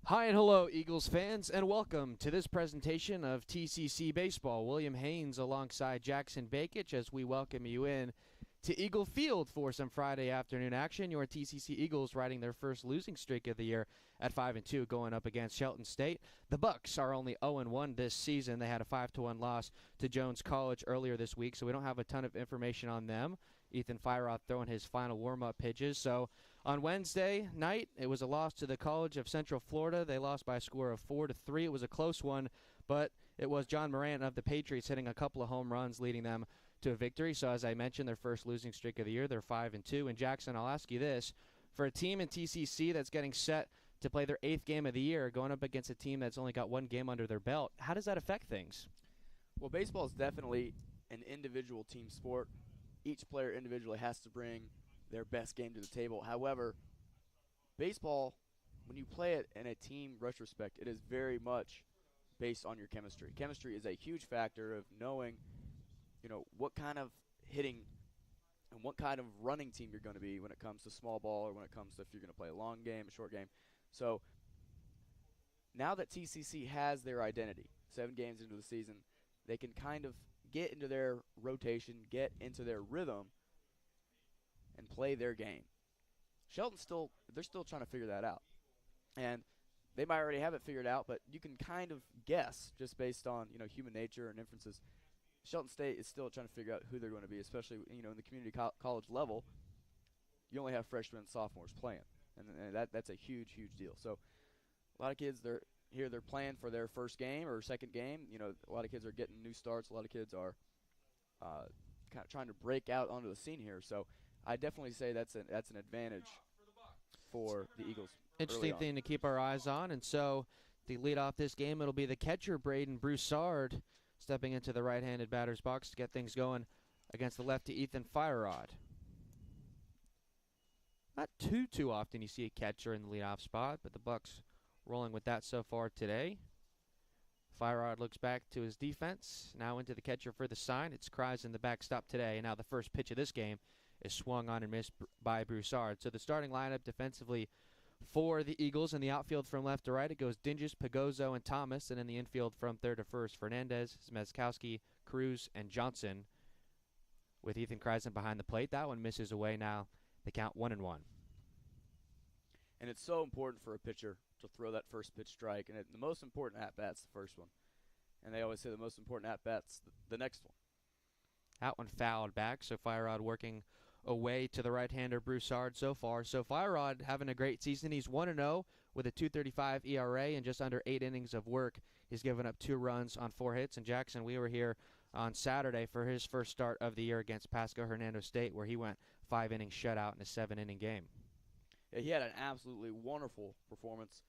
Hi and hello, Eagles fans, and welcome to this presentation of TCC Baseball. William Haynes alongside Jackson Bakich as we welcome you in to Eagle Field for some Friday afternoon action. Your TCC Eagles riding their first losing streak of the year at 5-2, going up against Shelton State. The Bucks are only 0-1 this season. They had a 5-1 loss to Jones College earlier this week, so we don't have a ton of information on them. Ethan Fireroth throwing his final warm-up pitches. So on Wednesday night, it was a loss to the College of Central Florida. They lost by a score of 4-3. It was a close one, but it was John Morant of the Patriots hitting a couple of home runs, leading them to a victory. So as I mentioned, their first losing streak of the year, they're 5-2. And Jackson, I'll ask you this: for a team in TCC that's getting set to play their 8th game of the year, going up against a team that's only got one game under their belt, how does that affect things? Well, baseball is definitely an individual team sport. Each player individually has to bring their best game to the table. However, baseball, when you play it in a team retrospect, it is very much based on your chemistry. Chemistry is a huge factor of knowing, what kind of hitting and what kind of running team you're going to be when it comes to small ball or when it comes to if you're going to play a long game, a short game. So now that TCC has their identity, 7 games into the season, they can kind of get into their rotation, get into their rhythm, and play their game. Shelton they're still trying to figure that out. And they might already have it figured out, but you can kind of guess just based on, human nature and inferences. Shelton State is still trying to figure out who they're going to be, especially, in the community college level. You only have freshmen and sophomores playing, and that's a huge, huge deal. So a lot of kids, they're playing for their first game or second game. A lot of kids are getting new starts. A lot of kids are kind of trying to break out onto the scene here. So I definitely say that's an advantage for the Eagles. Interesting thing to keep our eyes on. And so to lead off this game, it'll be the catcher, Braden Broussard, stepping into the right-handed batter's box to get things going against the lefty, Ethan Firerod. Not too often you see a catcher in the leadoff spot, but the Bucks rolling with that so far today. Firerod looks back to his defense, now into the catcher for the sign. It's Kreis in the backstop today, and now the first pitch of this game is swung on and missed by Broussard. So the starting lineup defensively for the Eagles in the outfield from left to right, it goes Dinges, Pagozo, and Thomas, and in the infield from third to first, Fernandez, Zmeskowski, Cruz, and Johnson, with Ethan Kreisen behind the plate. That one misses away. Now they count 1-1. And it's so important for a pitcher to throw that first pitch strike, and the most important at-bat's the first one. And they always say the most important at-bat's the next one. That one fouled back, so Firerod working away to the right-hander Broussard so far. So Firerod having a great season. He's 1-0 with a 2.35 ERA and just under 8 innings of work. He's given up 2 runs on 4 hits. And Jackson, we were here on Saturday for his first start of the year against Pasco Hernando State, where he went 5 innings shutout in a 7-inning game. Yeah, he had an absolutely wonderful performance.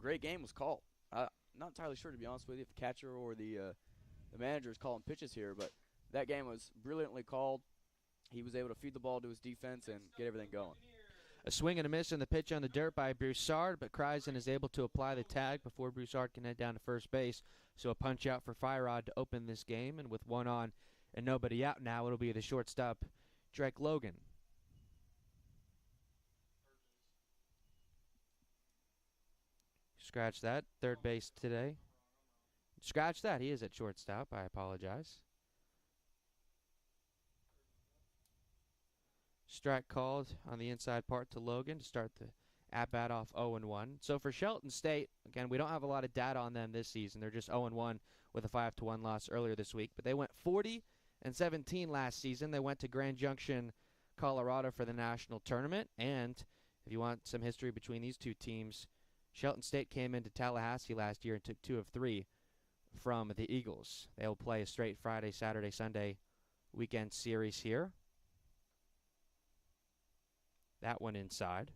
Great game was called. Not entirely sure, to be honest with you, if the catcher or the manager is calling pitches here, but that game was brilliantly called. He was able to feed the ball to his defense and get everything going. A swing and a miss in the pitch on the dirt by Broussard, but Kreisen is able to apply the tag before Broussard can head down to first base. So a punch out for Firerod to open this game, and with 1 on and nobody out now, it'll be the shortstop, Drake Logan. Scratch that. Third base today. Scratch that. He is at shortstop. I apologize. Strike called on the inside part to Logan to start the at-bat off 0-1. So for Shelton State, again, we don't have a lot of data on them this season. They're just 0-1 with a 5-1 loss earlier this week. But they went 40-17 last season. They went to Grand Junction, Colorado for the national tournament. And if you want some history between these two teams, Shelton State came into Tallahassee last year and took 2 of 3 from the Eagles. They will play a straight Friday, Saturday, Sunday weekend series here. That one inside.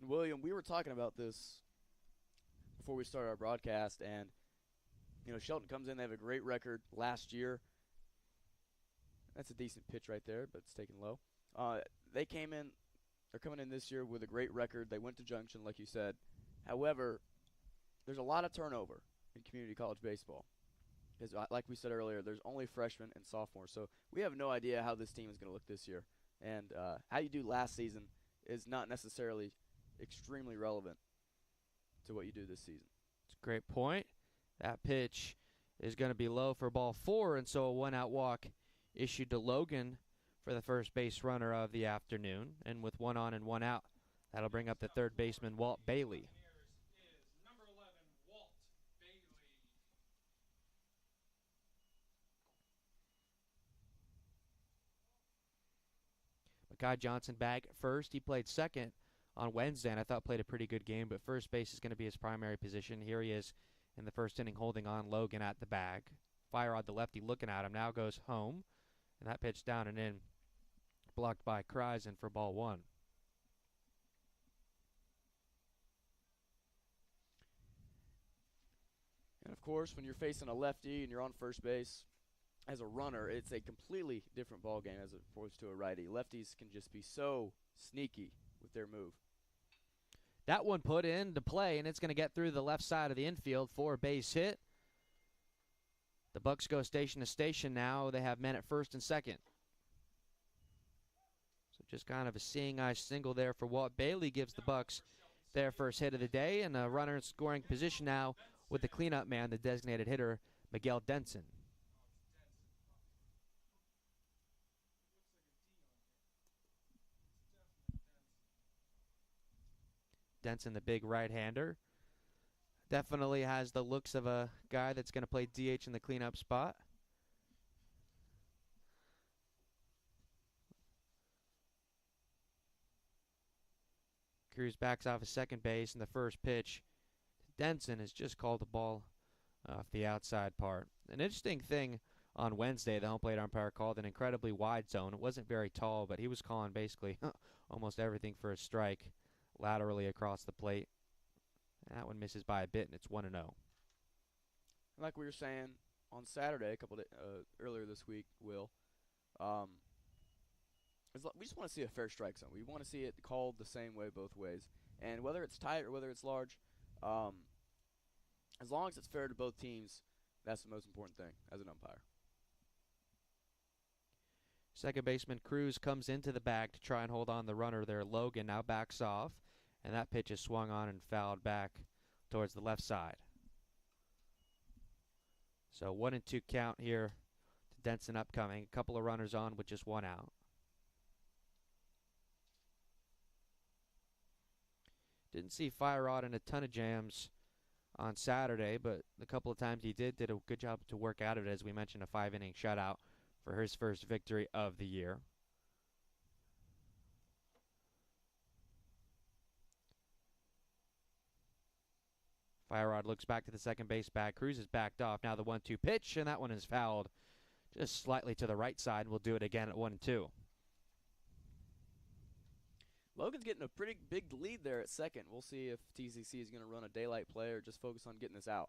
And William, we were talking about this before we started our broadcast, and Shelton comes in. They have a great record last year. That's a decent pitch right there, but it's taken low. They came in. They're coming in this year with a great record. They went to Junction, like you said. However, there's a lot of turnover in community college baseball. Because, like we said earlier, there's only freshmen and sophomores. So we have no idea how this team is going to look this year. And how you do last season is not necessarily extremely relevant to what you do this season. It's a great point. That pitch is going to be low for ball 4, and so a one-out walk issued to Logan for the first base runner of the afternoon. And with 1 on and 1 out, that'll bring up the third baseman, Walt Bailey. Guy Johnson back at first. He played second on Wednesday, and I thought played a pretty good game, but first base is going to be his primary position. Here he is in the first inning holding on Logan at the bag. Firerod, the lefty, looking at him, now goes home, and that pitch down and in, blocked by Kreisen for ball 1. And, of course, when you're facing a lefty and you're on first base, as a runner, it's a completely different ball game as opposed to a righty. Lefties can just be so sneaky with their move. That one put into play, and it's going to get through the left side of the infield for a base hit. The Bucks go station to station now. They have men at first and second. So just kind of a seeing eye single there for Walt Bailey gives the Bucks their first hit of the day, and a runner in scoring position now with the cleanup man, the designated hitter, Miguel Denson. Denson, the big right-hander, definitely has the looks of a guy that's going to play DH in the cleanup spot. Cruz backs off his second base, and the first pitch to Denson is just called the ball off the outside part. An interesting thing on Wednesday, the home plate umpire called an incredibly wide zone. It wasn't very tall, but he was calling basically almost everything for a strike laterally across the plate. That one misses by a bit, and it's 1-0. Like we were saying on Saturday, earlier this week, Will, we just want to see a fair strike zone. We want to see it called the same way both ways. And whether it's tight or whether it's large, as long as it's fair to both teams, that's the most important thing as an umpire. Second baseman Cruz comes into the bag to try and hold on the runner there. Logan now backs off, and that pitch is swung on and fouled back towards the left side. So 1-2 count here to Denson upcoming. A couple of runners on with just 1 out. Didn't see Firerod in a ton of jams on Saturday, but the couple of times he did a good job to work out of it. As we mentioned, a 5-inning shutout for his first victory of the year. Firerod looks back to the second base bag. Cruz is backed off. Now the 1-2 pitch, and that one is fouled just slightly to the right side. We'll do it again at 1-2. Logan's getting a pretty big lead there at second. We'll see if TCC is going to run a daylight play or just focus on getting this out.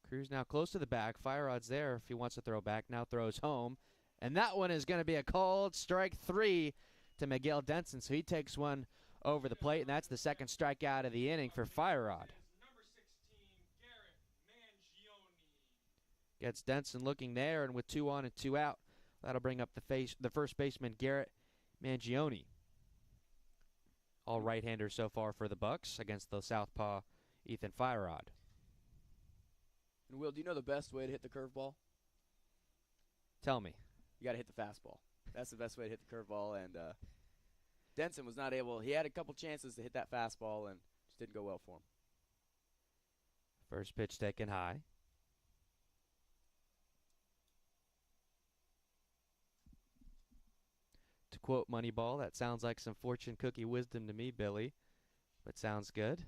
Cruz now close to the back. Firerod's there if he wants to throw back. Now throws home. And that one is going to be a called strike 3 to Miguel Denson. So he takes one over the plate, and that's the second strikeout of the inning for Firerod. Gets Denson looking there, and with 2 on and 2 out, that'll bring up the first baseman, Garrett Mangione. All right-handers so far for the Bucks against the southpaw Ethan Firerod. And Will, do you know the best way to hit the curveball? Tell me. You got to hit the fastball. That's the best way to hit the curveball, and Denson was not able. He had a couple chances to hit that fastball and just didn't go well for him. First pitch taken high. To quote Moneyball, that sounds like some fortune cookie wisdom to me, Billy, but sounds good.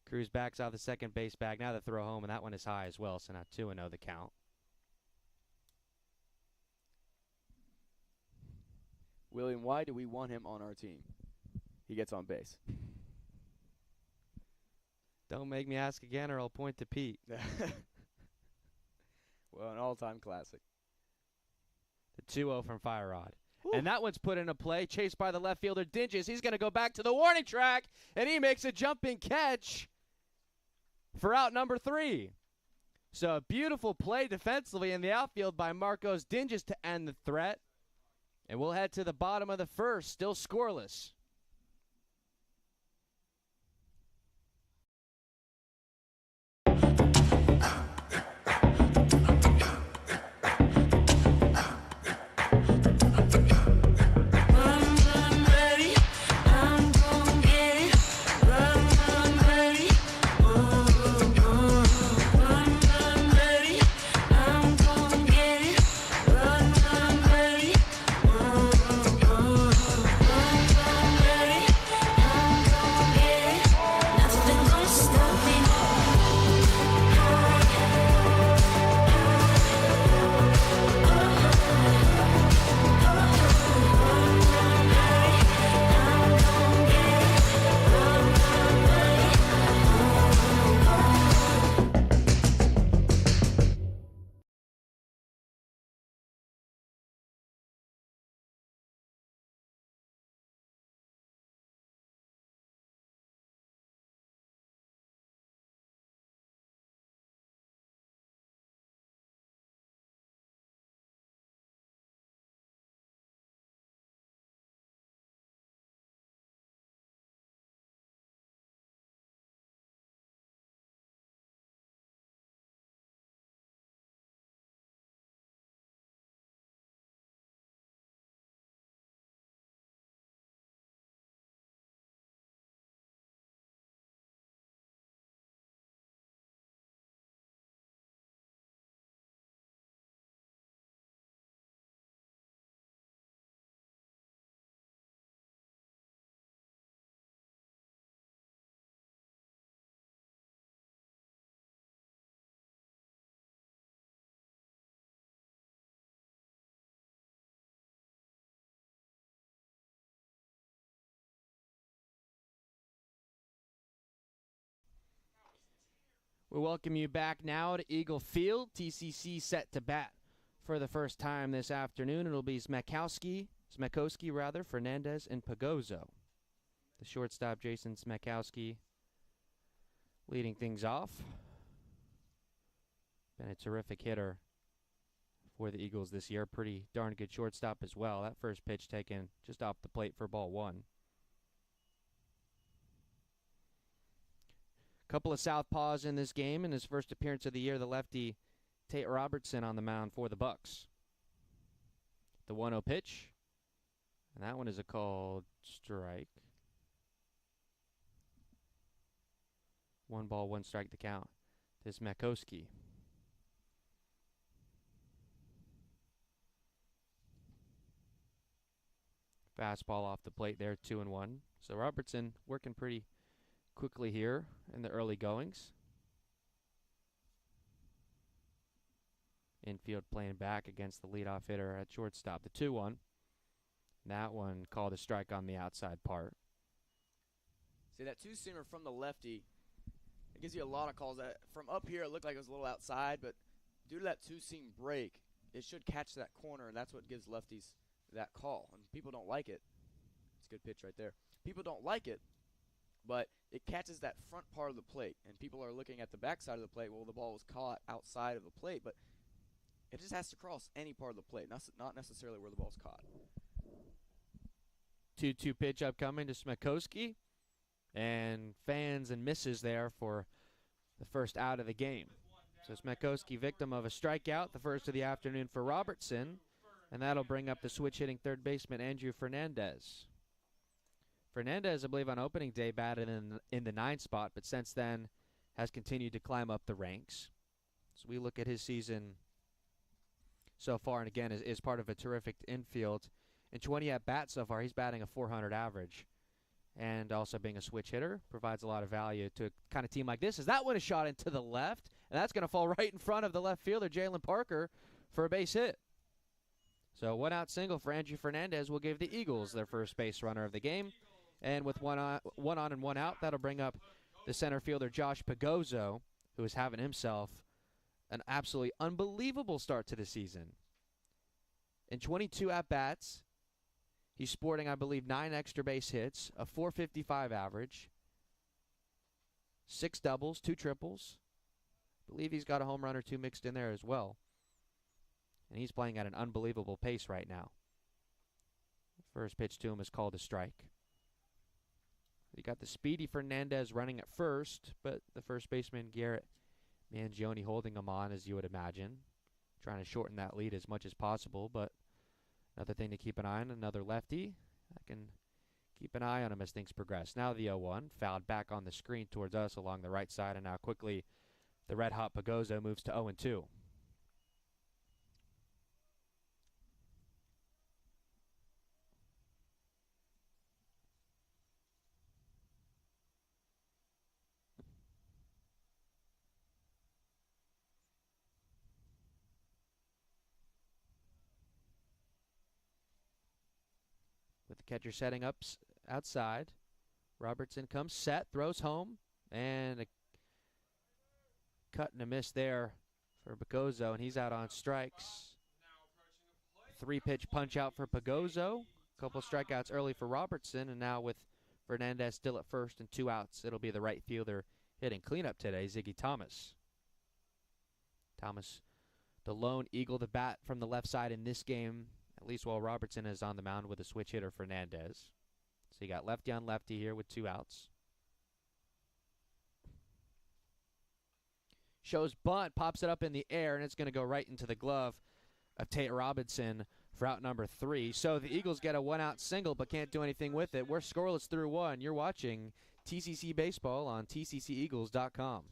Cruz backs out the second base bag. Now the throw home, and that one is high as well, so now 2-0 the count. William, why do we want him on our team? He gets on base. Don't make me ask again, or I'll point to Pete. Well, an all-time classic. The 2-0 from Firerod. And that one's put into play, chased by the left fielder, Dinges. He's going to go back to the warning track, and he makes a jumping catch for out number 3. So a beautiful play defensively in the outfield by Marcos Dinges to end the threat. And we'll head to the bottom of the first, still scoreless. We welcome you back now to Eagle Field. TCC set to bat for the first time this afternoon. It'll be Smekowski, Fernandez, and Pagozo. The shortstop, Jason Smekowski, leading things off. Been a terrific hitter for the Eagles this year. Pretty darn good shortstop as well. That first pitch taken just off the plate for ball 1. Couple of southpaws in this game. In his first appearance of the year, the lefty Tate Robertson on the mound for the Bucks. The 1-0 pitch. And that one is a called strike. 1 ball, 1 strike to count. This Makowski. Fastball off the plate there, 2-1. So Robertson working pretty quickly here in the early goings. Infield playing back against the leadoff hitter at shortstop. The 2-1. That one called a strike on the outside part. See, that two-seamer from the lefty, it gives you a lot of calls. From up here, it looked like it was a little outside, but due to that two-seam break, it should catch that corner, and that's what gives lefties that call. And people don't like it. It's a good pitch right there. People don't like it, but it catches that front part of the plate, and people are looking at the back side of the plate. Well, the ball was caught outside of the plate, but it just has to cross any part of the plate, not necessarily where the ball's caught. 2-2 pitch upcoming to Smekowski, and fans and misses there for the first out of the game. So Smekowski, victim of a strikeout, the first of the afternoon for Robertson, and that'll bring up the switch-hitting third baseman Andrew Fernandez. Fernandez, I believe, on opening day batted in the 9 spot, but since then has continued to climb up the ranks. So we look at his season so far, and again, is part of a terrific infield. In 20 at-bats so far, he's batting a .400 average. And also being a switch hitter provides a lot of value to a kind of team like this. As that one is shot into the left, and that's going to fall right in front of the left fielder, Jalen Parker, for a base hit. So 1-out single for Andrew Fernandez will give the Eagles their first base runner of the game. And with one on and 1 out, that'll bring up the center fielder, Josh Pagozo, who is having himself an absolutely unbelievable start to the season. In 22 at-bats, He's sporting, I believe, 9 extra base hits, a .455 average, 6 doubles, 2 triples. I believe he's got a home run or 2 mixed in there as well. And he's playing at an unbelievable pace right now. First pitch to him is called a strike. You got the speedy Fernandez running at first, but the first baseman, Garrett Mangione, holding him on, as you would imagine. Trying to shorten that lead as much as possible, but another thing to keep an eye on, another lefty. I can keep an eye on him as things progress. Now the 0-1, fouled back on the screen towards us along the right side, and now quickly the red-hot Pagozzo moves to 0-2. With the catcher setting up outside, Robertson comes set, throws home, and a cut and a miss there for Pagozzo, and he's out on strikes. 3-pitch punch out for Pagozzo. A couple strikeouts early for Robertson, and now with Fernandez still at first and 2 outs, it'll be the right fielder hitting cleanup today, Ziggy Thomas. Thomas, the lone Eagle, the bat from the left side in this game, at least while Robertson is on the mound with a switch hitter, Fernandez. So you got lefty on lefty here with 2 outs. Shows bunt, pops it up in the air, and it's going to go right into the glove of Tate Robinson for out number 3. So the Eagles get a 1-out single but can't do anything with it. We're scoreless through 1. You're watching TCC Baseball on tcceagles.com.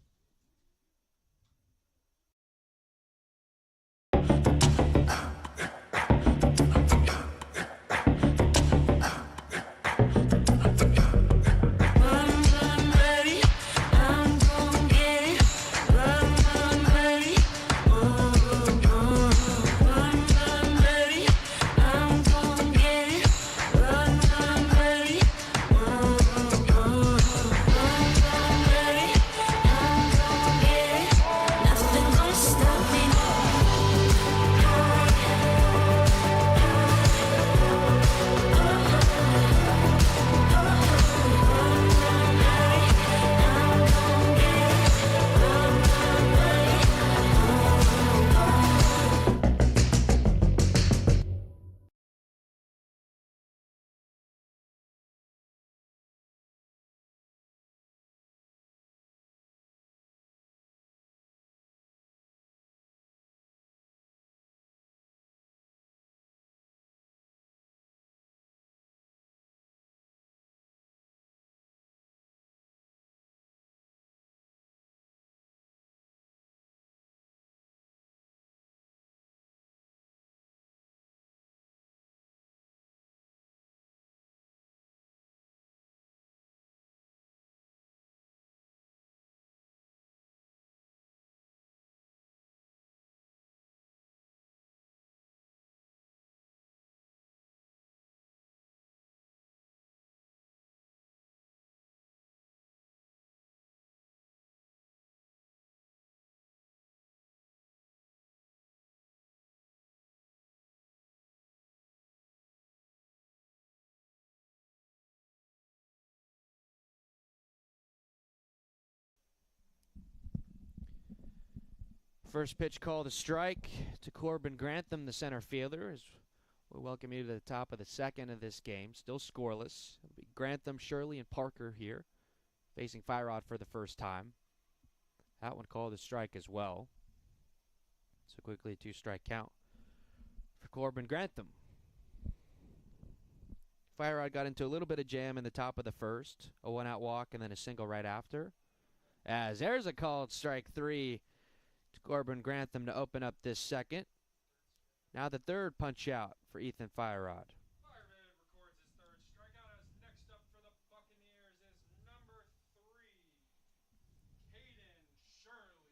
First pitch called a strike to Corbin Grantham, the center fielder, as we welcome you to the top of the second of this game. Still scoreless. It'll be Grantham, Shirley, and Parker here facing Firod for the first time. That one called a strike as well. So quickly a 2-strike count for Corbin Grantham. Firod got into a little bit of jam in the top of the first. A 1-out walk and then a single right after. As there's a called strike 3 to Corbin Grantham to open up this second. Now the third punch out for Ethan Firod. Fireman records his 3rd strikeout. As next up for the Buccaneers is number 3, Caden Shirley.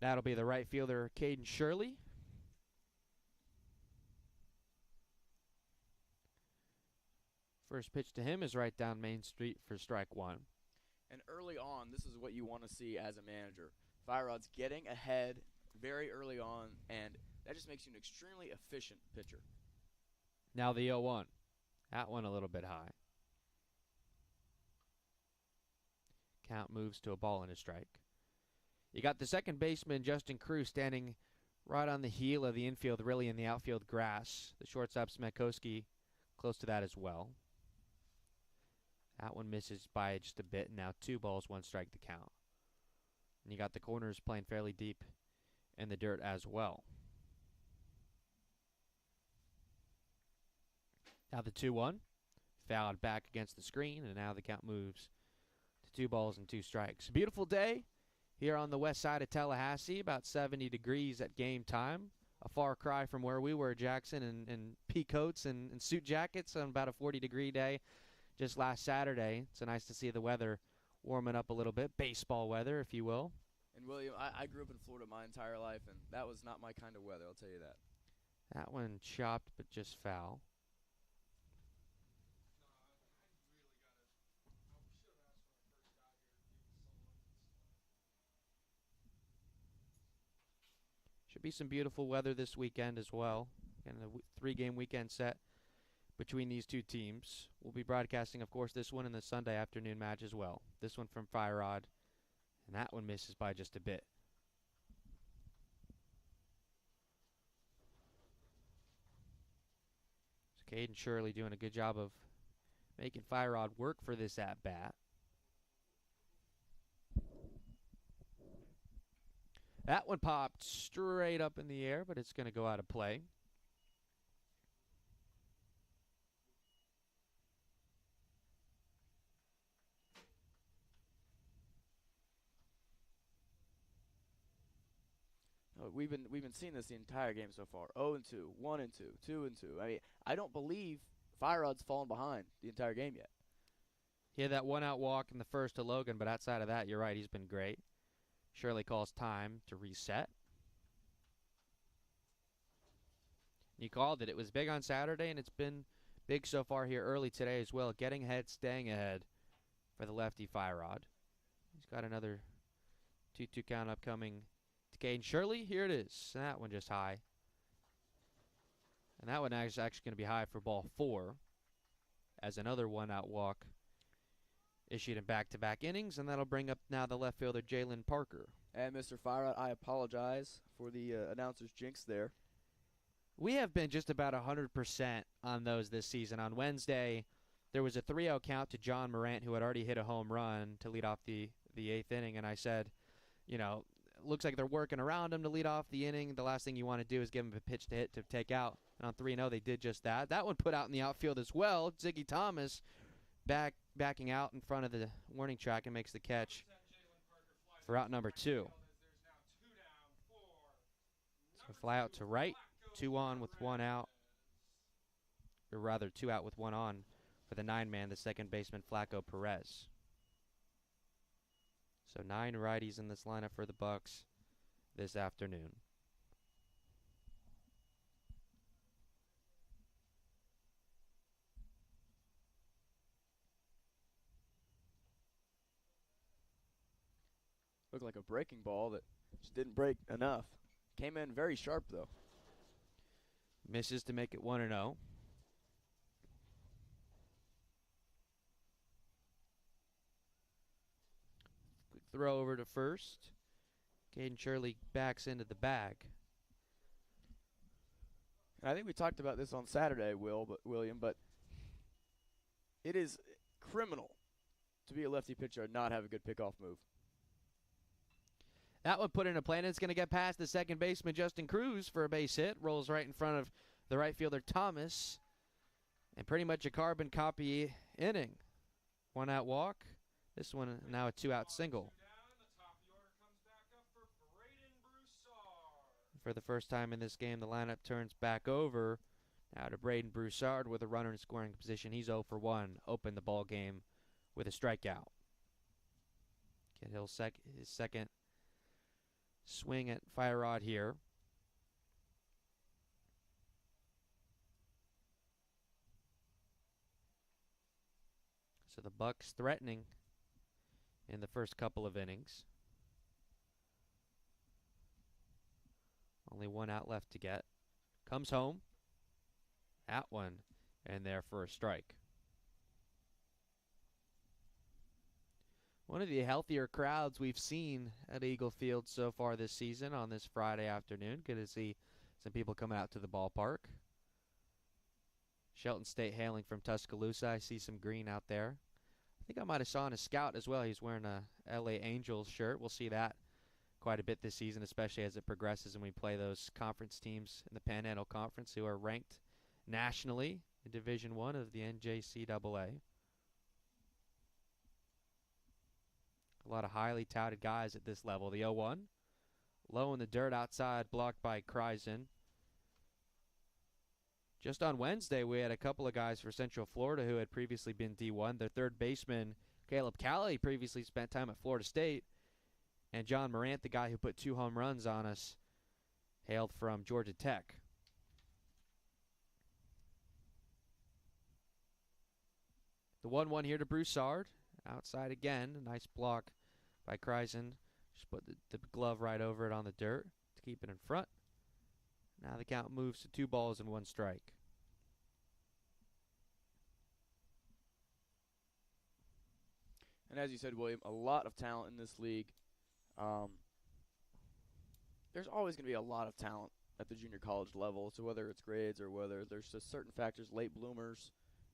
That'll be the right fielder, Caden Shirley. First pitch to him is right down Main Street for strike 1. And early on, this is what you want to see as a manager. Fire Rod's getting ahead very early on, and that just makes you an extremely efficient pitcher. Now the 0-1. That one a little bit high. Count moves to a ball and a strike. You got the second baseman, Justin Cruz, standing right on the heel of the infield, really in the outfield grass. The shortstop, Smetkowski, close to that as well. That one misses by just a bit. Now 2 balls, 1 strike to count. And you got the corners playing fairly deep in the dirt as well. Now the 2-1. Fouled back against the screen, and now the count moves to 2 balls and 2 strikes. Beautiful day here on the west side of Tallahassee, about 70 degrees at game time. A far cry from where we were, Jackson, in pea coats and suit jackets on about a 40-degree day just last Saturday. It's nice to see the weather warming up a little bit, baseball weather, if you will. And, William, I grew up in Florida my entire life, and that was not my kind of weather, I'll tell you that. That one chopped but just foul. Should be some beautiful weather this weekend as well. And a 3-game weekend set between these two teams. We'll be broadcasting, of course, this one and the Sunday afternoon match as well. This one from Fire Rod, and that one misses by just a bit. So Caden Shirley doing a good job of making Fire Rod work for this at-bat. That one popped straight up in the air, but it's going to go out of play. We've been seeing this the entire game so far. 0-2, 1-2, 2-2. I mean, I don't believe Fire Rod's fallen behind the entire game yet. He had that 1-out walk in the first to Logan, but outside of that, you're right, he's been great. Shirley calls time to reset. You called it. It was big on Saturday, and it's been big so far here early today as well. Getting ahead, staying ahead for the lefty Fire Rod. He's got another 2-2 count upcoming to Caden Shirley. Here it is. That one just high. And that one is actually going to be high for ball 4 as another 1-out walk issued in back-to-back innings, and that'll bring up now the left fielder, Jalen Parker. And Mr. Fire Rod, I apologize for the announcer's jinx there. We have been just about 100% on those this season. On Wednesday, there was a 3-0 count to John Morant, who had already hit a home run to lead off the 8th inning, and I said, you know, looks like they're working around him to lead off the inning. The last thing you want to do is give him a pitch to hit to take out. And on 3-0, they did just that. That one put out in the outfield as well. Ziggy Thomas backing out in front of the warning track and makes the catch for out number 2. So fly out to right, 2 on with 1 out, or rather 2 out with 1 on for the 9-man, the second baseman Flaco Perez. So 9 righties in this lineup for the Bucks this afternoon. Looked like a breaking ball that just didn't break enough. Came in very sharp, though. Misses to make it 1-0. Quick throw over to first. Caden Shirley backs into the bag. And I think we talked about this on Saturday, William, but it is criminal to be a lefty pitcher and not have a good pickoff move. That one put in a play, and it's going to get past the second baseman, Justin Cruz, for a base hit. Rolls right in front of the right fielder, Thomas. And pretty much a carbon copy inning. 1-out walk. This one now a 2-out single. For the first time in this game, the lineup turns back over. Now to Braden Broussard with a runner in scoring position. He's 0 for 1. Opened the ball game with a strikeout. Get Hill his second swing at Fire Rod here. So the Bucks threatening in the first couple of innings. Only one out left to get. Comes home. At one. And there for a strike. One of the healthier crowds we've seen at Eagle Field so far this season on this Friday afternoon. Good to see some people coming out to the ballpark. Shelton State hailing from Tuscaloosa. I see some green out there. I think I might have saw a scout as well. He's wearing a LA Angels shirt. We'll see that quite a bit this season, especially as it progresses and we play those conference teams in the Panhandle Conference who are ranked nationally in Division I of the NJCAA. A lot of highly touted guys at this level. The 0-1. Low in the dirt outside, blocked by Kreisen. Just on Wednesday, we had a couple of guys for Central Florida who had previously been D1. Their third baseman, Caleb Calley, previously spent time at Florida State. And John Morant, the guy who put 2 home runs on us, hailed from Georgia Tech. The 1-1 here to Broussard. Outside again. A nice block by Kreisen. Just put the glove right over it on the dirt to keep it in front. Now the count moves to 2 balls and 1 strike. And as you said, William, a lot of talent in this league. There's always going to be a lot of talent at the junior college level. So whether it's grades or whether there's just certain factors, late bloomers,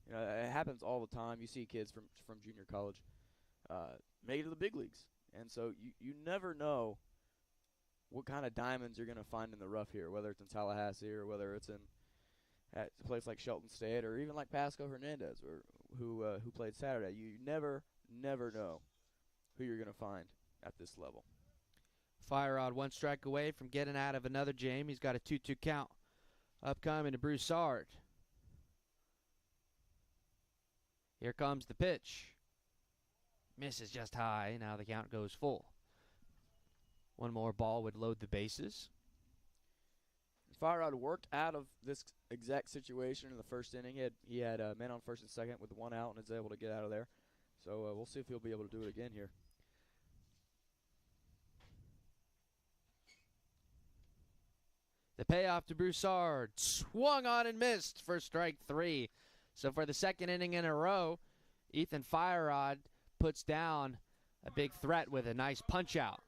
you know, it happens all the time. You see kids from junior college make it to the big leagues. And so you never know what kind of diamonds you're going to find in the rough here, whether it's in Tallahassee or whether it's at a place like Shelton State or even like Pasco Hernandez or who played Saturday. You never know who you're going to find at this level. Fire Rod 1 strike away from getting out of another jam. He's got a 2-2 count. Upcoming to Broussard. Here comes the pitch. Misses just high. Now the count goes full. One more ball would load the bases. Fire Rod worked out of this exact situation in the first inning. He had men on first and second with 1 out and is able to get out of there. So we'll see if he'll be able to do it again here. The payoff to Broussard. Swung on and missed for strike 3. So for the second inning in a row, Ethan Firerod puts down a big threat with a nice punch out.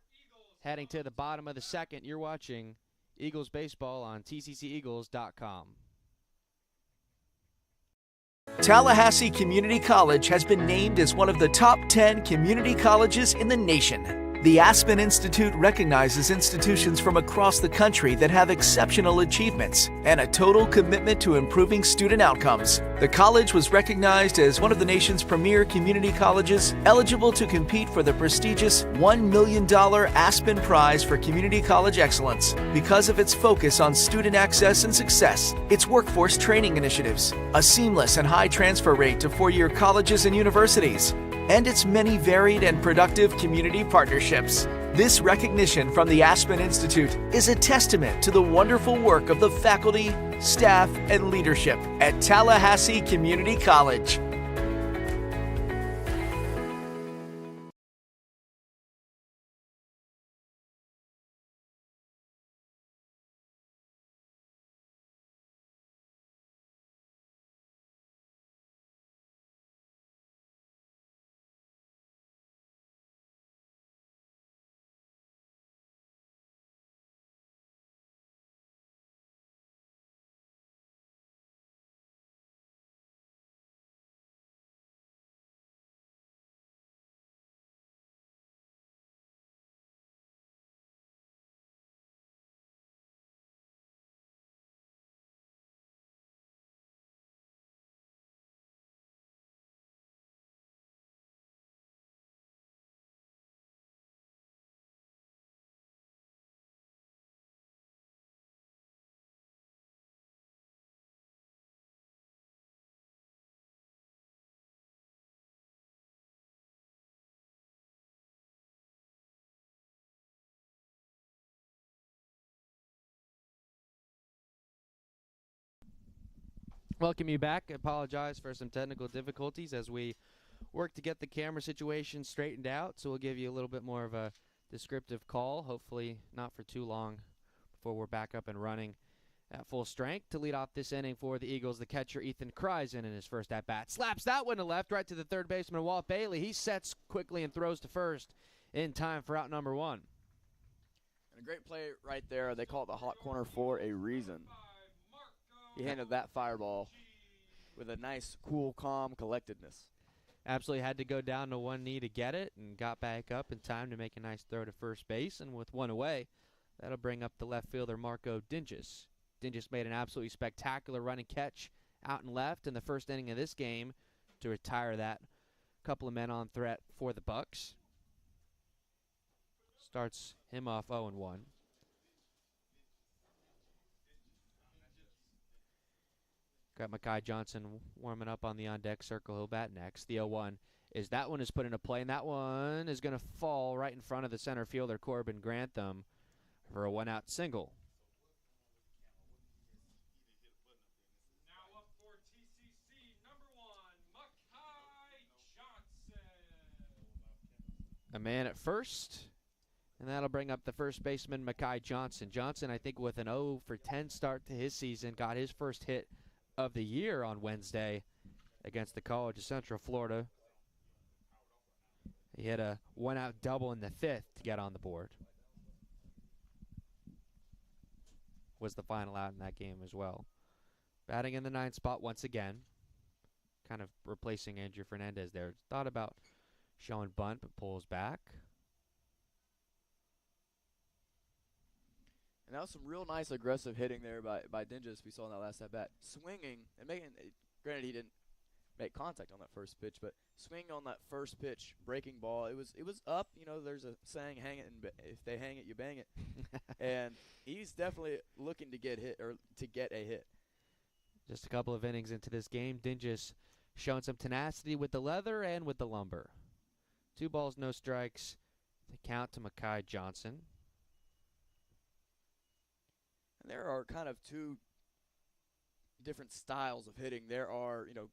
Heading to the bottom of the second, you're watching Eagles baseball on tcceagles.com. Tallahassee Community College has been named as one of the top 10 community colleges in the nation. The Aspen Institute recognizes institutions from across the country that have exceptional achievements and a total commitment to improving student outcomes. The college was recognized as one of the nation's premier community colleges eligible to compete for the prestigious $1 million Aspen Prize for Community College Excellence because of its focus on student access and success, its workforce training initiatives, a seamless and high transfer rate to four-year colleges and universities, and its many varied and productive community partnerships. This recognition from the Aspen Institute is a testament to the wonderful work of the faculty, staff, and leadership at Tallahassee Community College. Welcome you back. I apologize for some technical difficulties as we work to get the camera situation straightened out, so we'll give you a little bit more of a descriptive call, hopefully not for too long before we're back up and running at full strength. To lead off this inning for the Eagles, the catcher Ethan Kreisen in his first at-bat. Slaps that one to left, right to the third baseman, Walt Bailey. He sets quickly and throws to first in time for out number one. And a great play right there. They call it the hot corner for a reason. He handled that fireball with a nice, cool, calm collectedness. Absolutely had to go down to one knee to get it and got back up in time to make a nice throw to first base. And with one away, that'll bring up the left fielder Marco Dinges. Dinges made an absolutely spectacular running catch out and left in the first inning of this game to retire that couple of men on threat for the Bucks. Starts him off 0-1. Got Mekhi Johnson warming up on the on-deck circle. He'll bat next. The 0-1 is that one is put into play, and that one is going to fall right in front of the center fielder, Corbin Grantham, for a one-out single. Now up for TCC, number 1, Mekhi Johnson. A man at first, and that'll bring up the first baseman, Mekhi Johnson. Johnson, I think, with an 0-for-10 start to his season, got his first hit of the year on Wednesday against the College of Central Florida. He hit a one-out double in the fifth to get on the board. Was the final out in that game as well. Batting in the 9th spot once again. Kind of replacing Andrew Fernandez there. Thought about showing bunt, but pulls back. And that was some real nice aggressive hitting there by Dinges we saw in that last at-bat. Swinging and making, granted he didn't make contact on that first pitch, but swinging on that first pitch, breaking ball, it was up. You know, there's a saying, hang it, and if they hang it, you bang it. And he's definitely looking to get hit, or to get a hit. Just a couple of innings into this game, Dinges showing some tenacity with the leather and with the lumber. 2 balls, no strikes. The count to Mekhi Johnson. And there are kind of 2 different styles of hitting. There are, you know,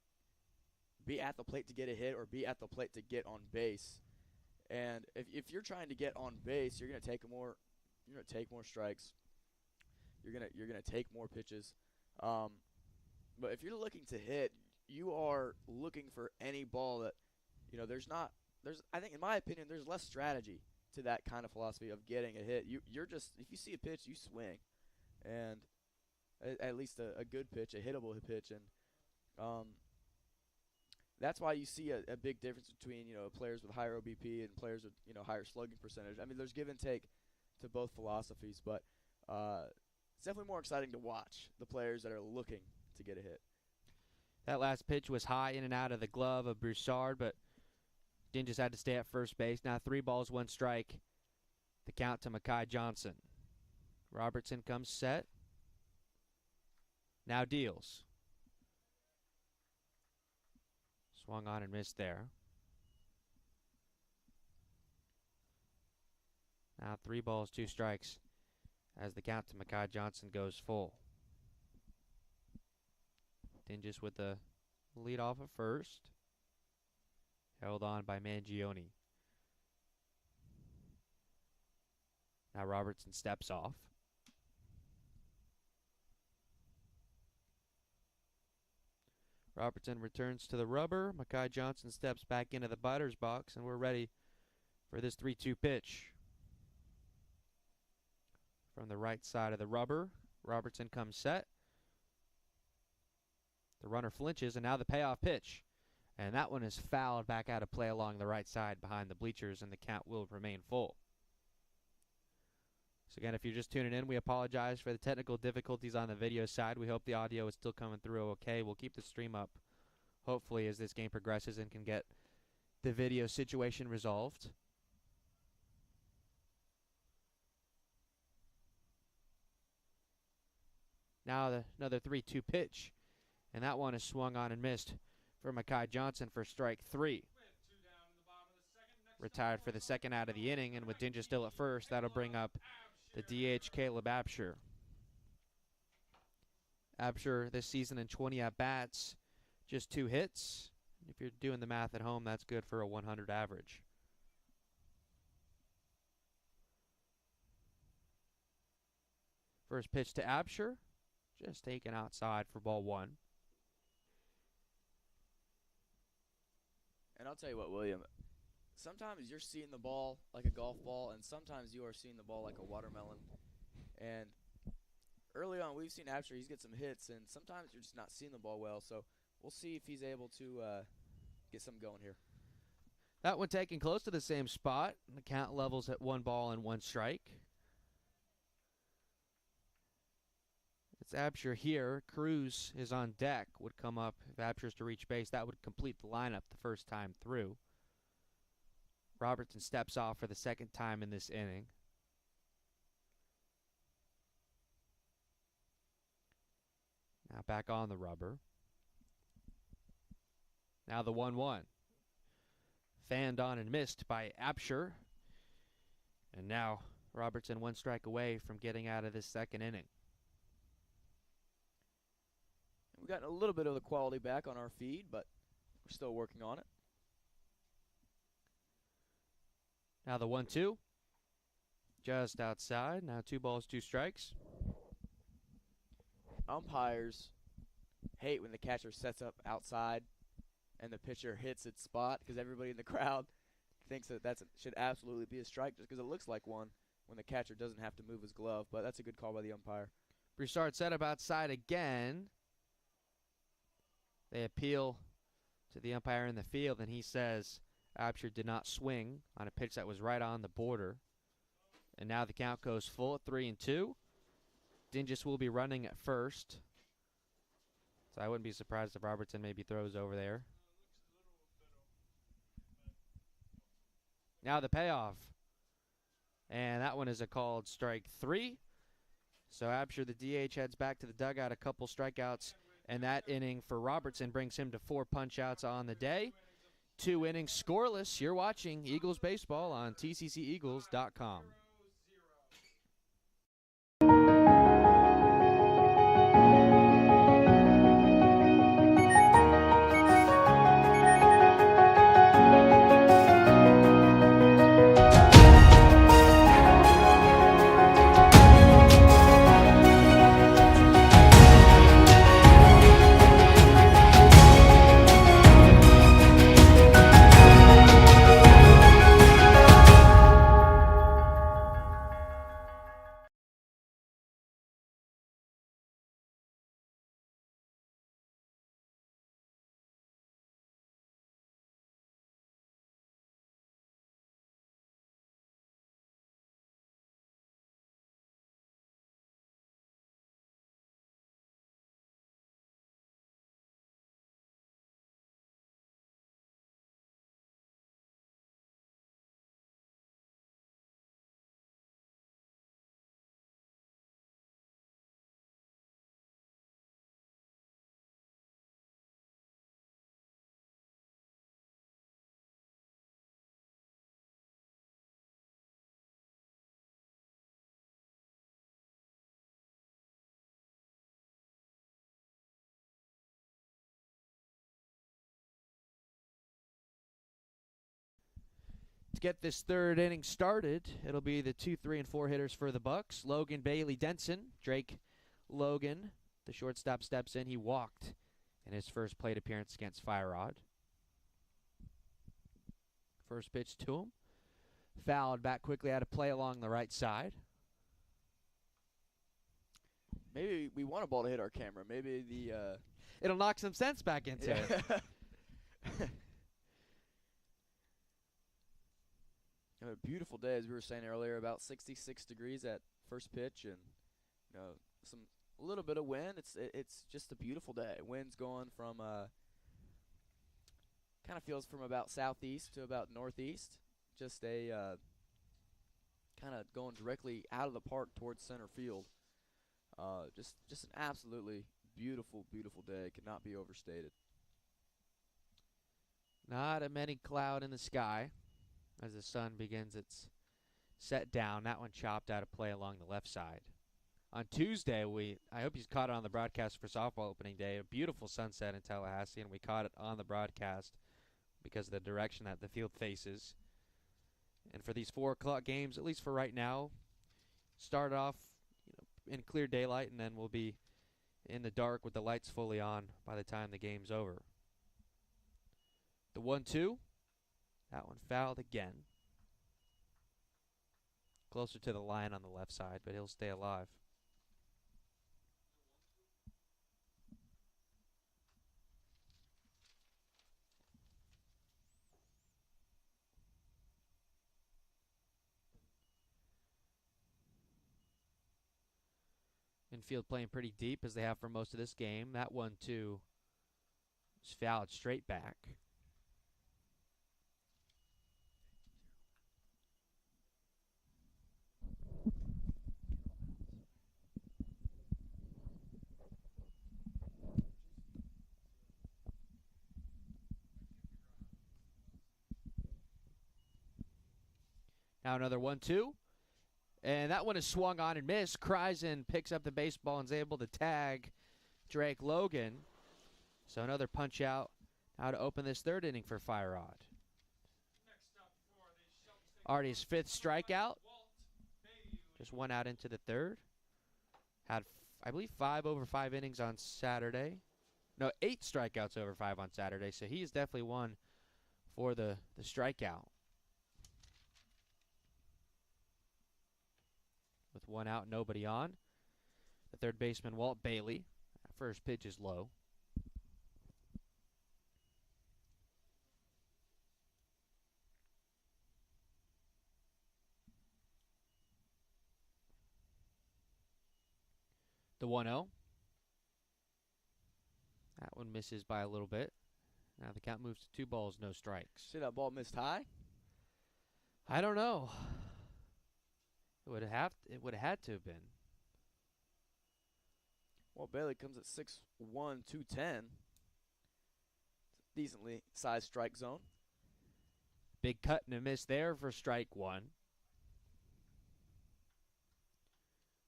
be at the plate to get a hit or be at the plate to get on base. And if you're trying to get on base, you're going to take more strikes. You're going to take more pitches. But if you're looking to hit, you are looking for any ball that, you know, I think in my opinion there's less strategy to that kind of philosophy of getting a hit. You're just, if you see a pitch, you swing. And at least a good pitch, a hittable pitch, and that's why you see a big difference between, you know, players with higher OBP and players with, you know, higher slugging percentage. I mean, there's give and take to both philosophies, but it's definitely more exciting to watch the players that are looking to get a hit. That last pitch was high in and out of the glove of Broussard, but Dinges had to stay at first base. Now 3 balls, 1 strike. The count to Mekhi Johnson. Robertson comes set. Now deals. Swung on and missed there. Now 3 balls, 2 strikes as the count to Mekhi Johnson goes full. Dinges with the lead off at first. Held on by Mangione. Now Robertson steps off. Robertson returns to the rubber. Mekhi Johnson steps back into the batter's box, and we're ready for this 3-2 pitch. From the right side of the rubber, Robertson comes set. The runner flinches, and now the payoff pitch. And that one is fouled back out of play along the right side behind the bleachers, and the count will remain full. So again, if you're just tuning in, we apologize for the technical difficulties on the video side. We hope the audio is still coming through okay. We'll keep the stream up, hopefully, as this game progresses and can get the video situation resolved. Now another 3-2 pitch, and that one is swung on and missed for Mekhi Johnson for strike 3. Retired for the second out of the inning, and with Dinges still at first, that'll bring up the DH Caleb Absher. Absher this season in 20 at-bats, just 2 hits, If you're doing the math at home, that's good for a 100 average. First pitch to Absher, just taken outside for ball 1. And I'll tell you what, William, sometimes you're seeing the ball like a golf ball, and sometimes you are seeing the ball like a watermelon. And early on, we've seen Absher, he's get some hits, and sometimes you're just not seeing the ball well. So we'll see if he's able to get something going here. That one taken close to the same spot. The count levels at 1 ball and 1 strike. It's Absher here. Cruz is on deck. Would come up if Absher's to reach base. That would complete the lineup the first time through. Robertson steps off for the second time in this inning. Now back on the rubber. Now the 1-1. Fanned on and missed by Absher. And now Robertson 1 strike away from getting out of this second inning. We've gotten a little bit of the quality back on our feed, but we're still working on it. Now the 1-2. Just outside. Now 2 balls, 2 strikes. Umpires hate when the catcher sets up outside and the pitcher hits its spot, because everybody in the crowd thinks that should absolutely be a strike just because it looks like one when the catcher doesn't have to move his glove. But that's a good call by the umpire. Broussard set up outside again. They appeal to the umpire in the field, and he says Absher did not swing on a pitch that was right on the border. And now the count goes full at 3-2. Dingus will be running at first. So I wouldn't be surprised if Robertson maybe throws over there. Now the payoff. And that one is a called strike 3. So Absher, the DH, heads back to the dugout, a couple strikeouts. And that inning for Robertson brings him to 4 punch-outs on the day. 2 innings scoreless. You're watching Eagles baseball on tcceagles.com. To get this third inning started, it'll be the 2, 3, and 4 hitters for the Bucks. Logan, Bailey, Denson. Drake Logan, the shortstop, steps in. He walked in his first plate appearance against Fire Rod. First pitch to him. Fouled back quickly out of play along the right side. Maybe we want a ball to hit our camera. Maybe the it'll knock some sense back into it. A beautiful day, as we were saying earlier, about 66 degrees at first pitch, and a little bit of wind. It's just a beautiful day. Wind's going from kind of feels from about southeast to about northeast. Just a kind of going directly out of the park towards center field. Just an absolutely beautiful, beautiful day. Could not be overstated. Not a many cloud in the sky as the sun begins its set down. That one chopped out of play along the left side. on Tuesday, I hope you caught it on the broadcast for softball opening day. A beautiful sunset in Tallahassee, and we caught it on the broadcast because of the direction that the field faces. And for these 4 o'clock games, at least for right now, start off in clear daylight, and then we'll be in the dark with the lights fully on by the time the game's over. The 1-2, that one fouled again. Closer to the line on the left side, but he'll stay alive. Infield playing pretty deep as they have for most of this game. That 1-2 is fouled straight back. Now another 1-2. And that one is swung on and missed. Kreisen picks up the baseball and is able to tag Drake Logan. So another punch out now to open this third inning for Fire Rod. Already his 5th strikeout. Just 1 out into the 3rd. Had, I believe, 5 over 5 innings on Saturday. No, 8 strikeouts over 5 on Saturday. So he is definitely one for the strikeout. With 1 out, nobody on. The third baseman, Walt Bailey. First pitch is low. The 1-0. That one misses by a little bit. Now the count moves to 2 balls, no strikes. See that ball missed high? I don't know. It would have had to have been. Well, Bailey comes at 6'1", 210. Decently sized strike zone. Big cut and a miss there for strike 1.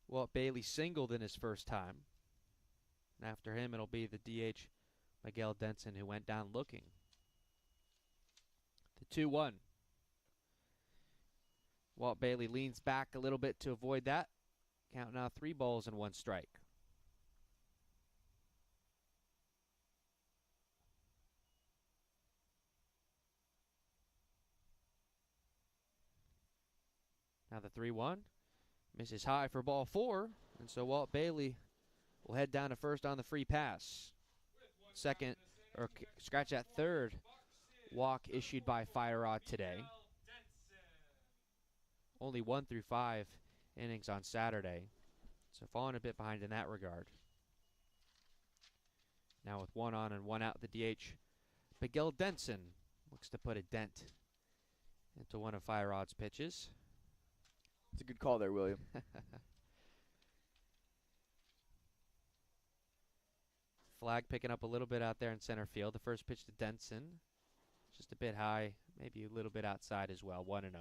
Walt Bailey singled in his first time. And after him, it'll be the DH, Miguel Denson, who went down looking. The 2-1. Walt Bailey leans back a little bit to avoid that. Count now 3 balls and 1 strike. Now the 3-1. Misses high for ball 4. And so Walt Bailey will head down to first on the free pass. Second, or scratch that third walk issued by Fire Rod today. Only 1 through 5 innings on Saturday. So falling a bit behind in that regard. Now with 1 on and 1 out, the DH, Miguel Denson, looks to put a dent into one of Fire Rod's pitches. It's a good call there, William. Flag picking up a little bit out there in center field. The first pitch to Denson, just a bit high, maybe a little bit outside as well. 1-0.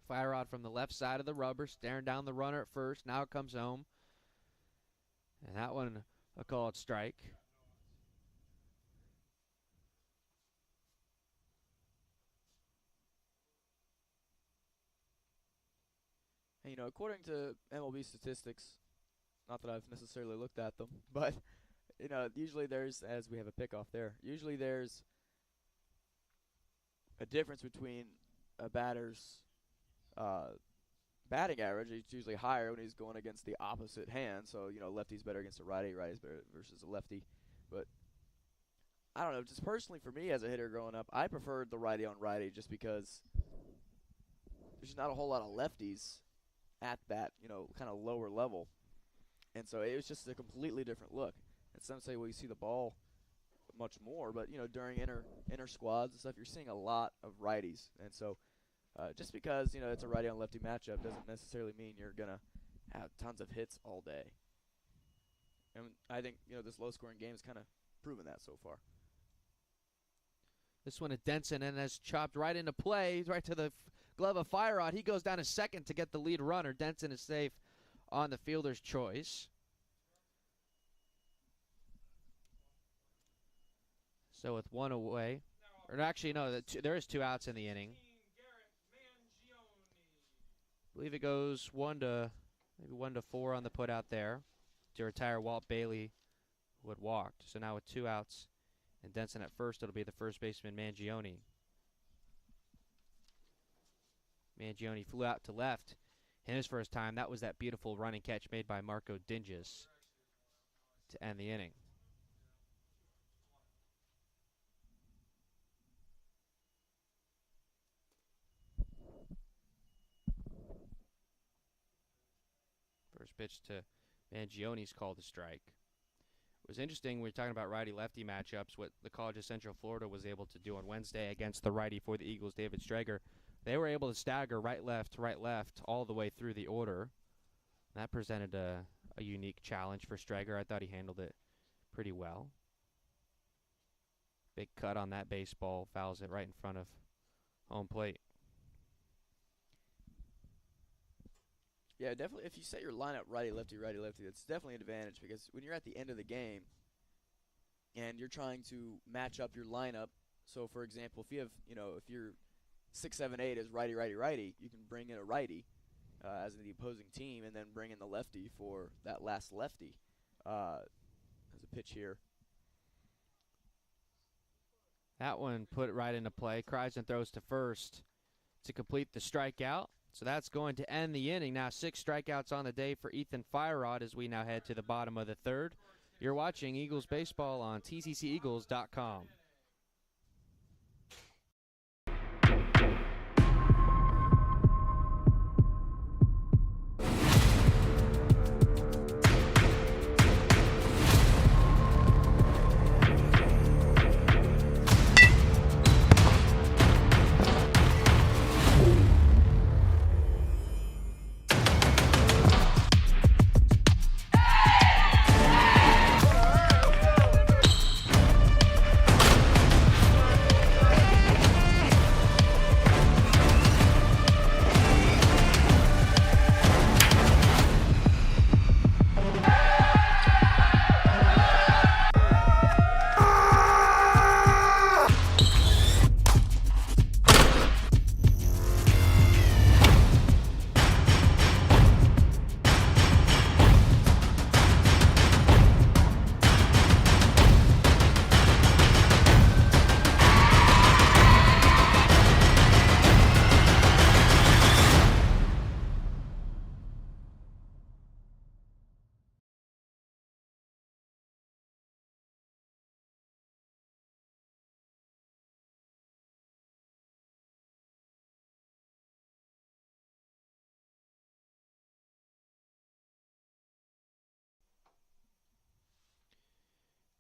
Fire Rod from the left side of the rubber, staring down the runner at first. Now it comes home. And that one, a called strike. And, according to MLB statistics, not that I've necessarily looked at them, but, usually there's, as we have a pickoff there, usually there's a difference between a batter's batting average. It's usually higher when he's going against the opposite hand. So, lefty's better against a righty, righty's better versus a lefty. But I don't know, just personally for me as a hitter growing up, I preferred the righty on righty just because there's not a whole lot of lefties at that, kind of lower level. And so it was just a completely different look. And some say, well, you see the ball much more, but, during inter squads and stuff, you're seeing a lot of righties. And so just because, it's a righty on lefty matchup doesn't necessarily mean you're going to had tons of hits all day. And I think, this low-scoring game has kind of proven that so far. This one to Denson, and has chopped right into play, right to the glove of Firod. He goes down to second to get the lead runner. Denson is safe on the fielder's choice. So with one away, or actually no, there is 2 outs in the inning. I believe it goes 1-4 on the put out there to retire Walt Bailey, who had walked. So now with 2 outs and Denson at first, it'll be the first baseman Mangione. Mangione flew out to left in his first time. That was that beautiful running catch made by Marco Dinges to end the inning. First pitch to Mangione's called a strike. It was interesting, we were talking about righty-lefty matchups, what the College of Central Florida was able to do on Wednesday against the righty for the Eagles, David Strager. They were able to stagger right-left all the way through the order. That presented a unique challenge for Strager. I thought he handled it pretty well. Big cut on that baseball, fouls it right in front of home plate. Yeah, definitely. If you set your lineup righty-lefty, that's definitely an advantage because when you're at the end of the game and you're trying to match up your lineup, so for example, if you have, if you're 6, 7, 8 is righty, you can bring in a righty as the opposing team and then bring in the lefty for that last lefty. As a pitch here. That one put it right into play. Kreisen throws to first to complete the strikeout. So that's going to end the inning. Now 6 strikeouts on the day for Ethan Firod as we now head to the bottom of the 3rd. You're watching Eagles Baseball on TCCEagles.com.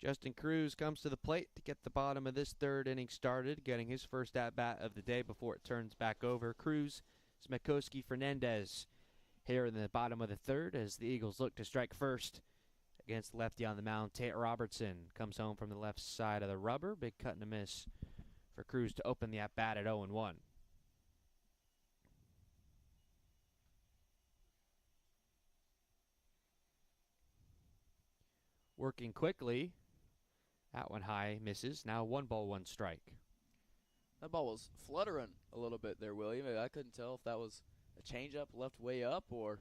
Justin Cruz comes to the plate to get the bottom of this 3rd inning started, getting his first at-bat of the day before it turns back over. Cruz, Smekoski, Fernandez here in the bottom of the 3rd as the Eagles look to strike first against the lefty on the mound. Tate Robertson comes home from the left side of the rubber. Big cut and a miss for Cruz to open the at-bat at 0-1. Working quickly. That one high, misses. Now 1 ball, 1 strike. That ball was fluttering a little bit there, William. I couldn't tell if that was a changeup left way up or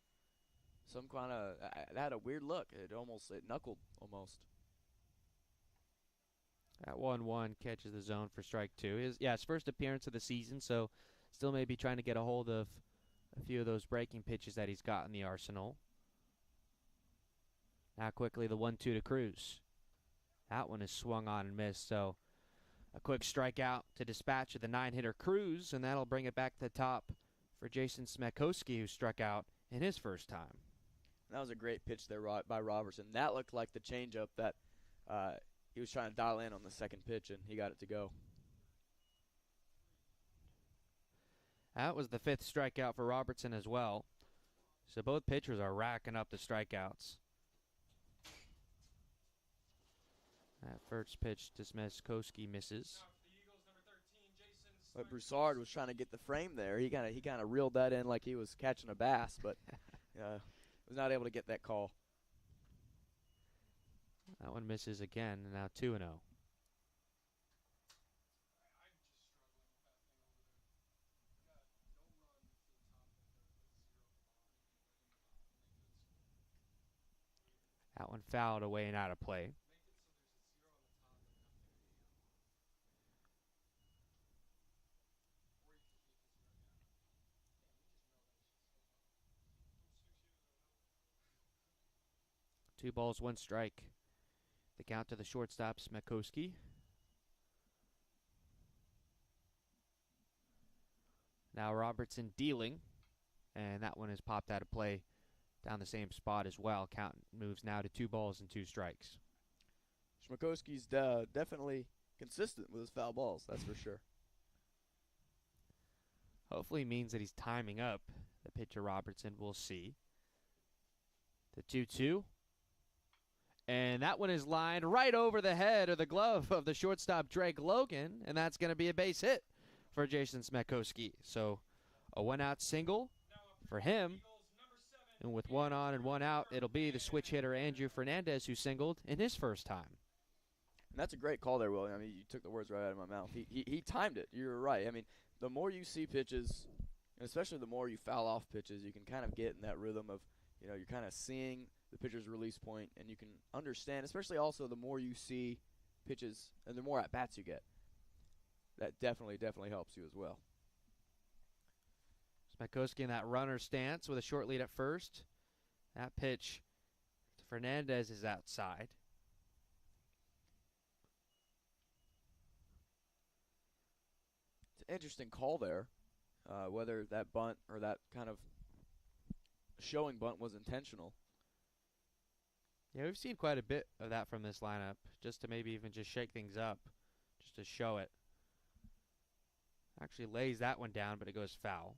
some kind of. It had a weird look. It knuckled almost. That 1-1 catches the zone for strike 2. His first appearance of the season, so still maybe trying to get a hold of a few of those breaking pitches that he's got in the arsenal. Now quickly the 1-2 to Cruz. That one is swung on and missed, so a quick strikeout to dispatch of the 9-hitter Cruz, and that'll bring it back to the top for Jason Smekoski, who struck out in his first time. That was a great pitch there by Robertson. That looked like the changeup that he was trying to dial in on the second pitch, and he got it to go. That was the 5th strikeout for Robertson as well. So both pitchers are racking up the strikeouts. That first pitch to Smekowski misses. Now for the Eagles, number 13, Jason But Broussard was trying to get the frame there. He kind of reeled that in like he was catching a bass, but was not able to get that call. That one misses again, and now 2-0. I'm just struggling with that thing over there. Got no run to the top of the third, That one fouled away and out of play. make it so there's a 0 on the top and nothing. Or you can keep the 0 down. Yeah, we just know that shit's so low. 2 balls, 1 strike. The count to the shortstop, Smekowski. Now Robertson dealing, and that one is popped out of play down the same spot as well. Count moves now to 2 balls and 2 strikes. Smekowski's definitely consistent with his foul balls, that's for sure. Hopefully means that he's timing up the pitcher Robertson. We'll see. The 2-2. And that one is lined right over the head or the glove of the shortstop, Drake Logan, and that's going to be a base hit for Jason Smekowski. So a 1-out single for him. And with 1 on and 1 out, it'll be the switch hitter Andrew Fernandez who singled in his first time. And that's a great call there, William. I mean, you took the words right out of my mouth. He timed it. You're right. I mean, the more you see pitches, and especially the more you foul off pitches, you can kind of get in that rhythm of, you're kind of seeing the pitcher's release point, and you can understand, especially also the more you see pitches and the more at-bats you get. That definitely helps you as well. Smekowski in that runner stance with a short lead at first. That pitch to Fernandez is outside. It's an interesting call there, whether that bunt or that kind of showing bunt was intentional. Yeah, we've seen quite a bit of that from this lineup, just to maybe even just shake things up, just to show it. Actually lays that one down, but it goes foul.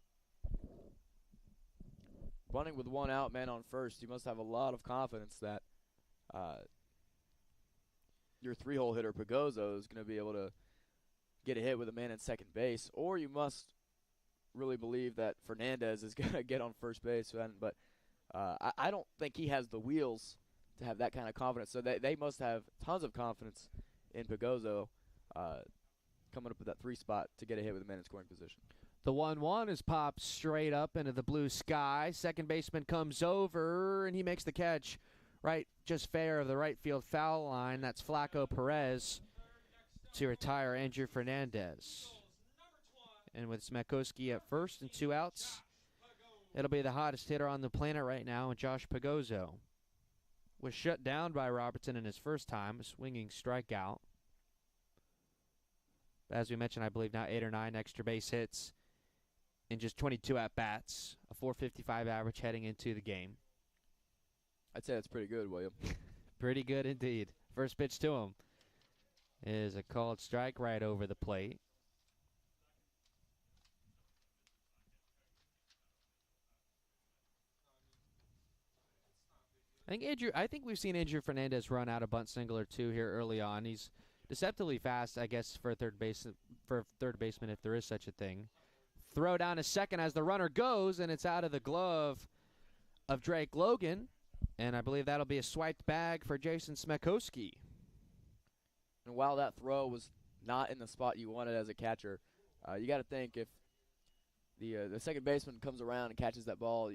Bunting with 1 out, man on first. You must have a lot of confidence that your 3-hole hitter Pagozzo is going to be able to get a hit with a man in second base, or you must really believe that Fernandez is going to get on first base. But I don't think he has the wheels to have that kind of confidence. So they must have tons of confidence in Pagozzo coming up with that 3 spot to get a hit with a man in scoring position. The 1-1 is popped straight up into the blue sky. Second baseman comes over, and he makes the catch right just fair of the right field foul line. That's Flaco Perez to retire Andrew Fernandez. And with Smekowski at first and 2 outs, it'll be the hottest hitter on the planet right now, and Josh Pagozzo was shut down by Robertson in his first time, a swinging strikeout. But as we mentioned, I believe now 8 or 9 extra base hits in just 22 at-bats, a .455 average heading into the game. I'd say that's pretty good, William. Pretty good indeed. First pitch to him is a called strike right over the plate. I think we've seen Andrew Fernandez run out a bunt single or 2 here early on. He's deceptively fast, I guess, for a third baseman if there is such a thing. Throw down to second as the runner goes, and it's out of the glove of Drake Logan. And I believe that'll be a swiped bag for Jason Smekowski. And while that throw was not in the spot you wanted as a catcher, you got to think if the second baseman comes around and catches that ball,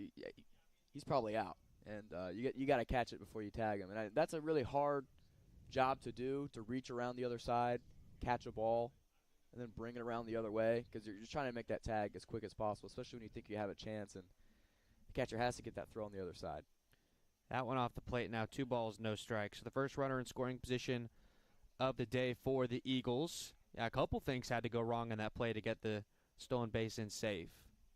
he's probably out. And you got to catch it before you tag him. And that's a really hard job to do, to reach around the other side, catch a ball, and then bring it around the other way, because you're just trying to make that tag as quick as possible, especially when you think you have a chance, and the catcher has to get that throw on the other side. That one off the plate now, 2 balls, no strikes. So the first runner in scoring position of the day for the Eagles. Yeah, a couple things had to go wrong in that play to get the stolen base in safe.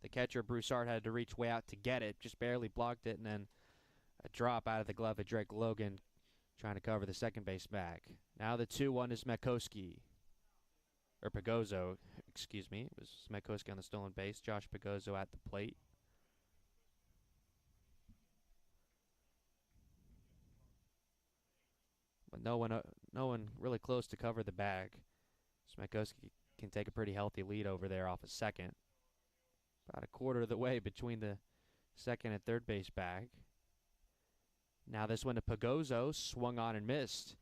The catcher, Broussard, had to reach way out to get it, just barely blocked it, and then a drop out of the glove of Drake Logan trying to cover the second base back. Now the 2-1 is Smekowski. Or Pagozzo, excuse me. It was Smekowski on the stolen base. Josh Pagozzo at the plate. but no one really close to cover the bag. Smetkowski can take a pretty healthy lead over there off a second. About a quarter of the way between the second and third base bag. Now this one to Pagozzo, swung on and missed.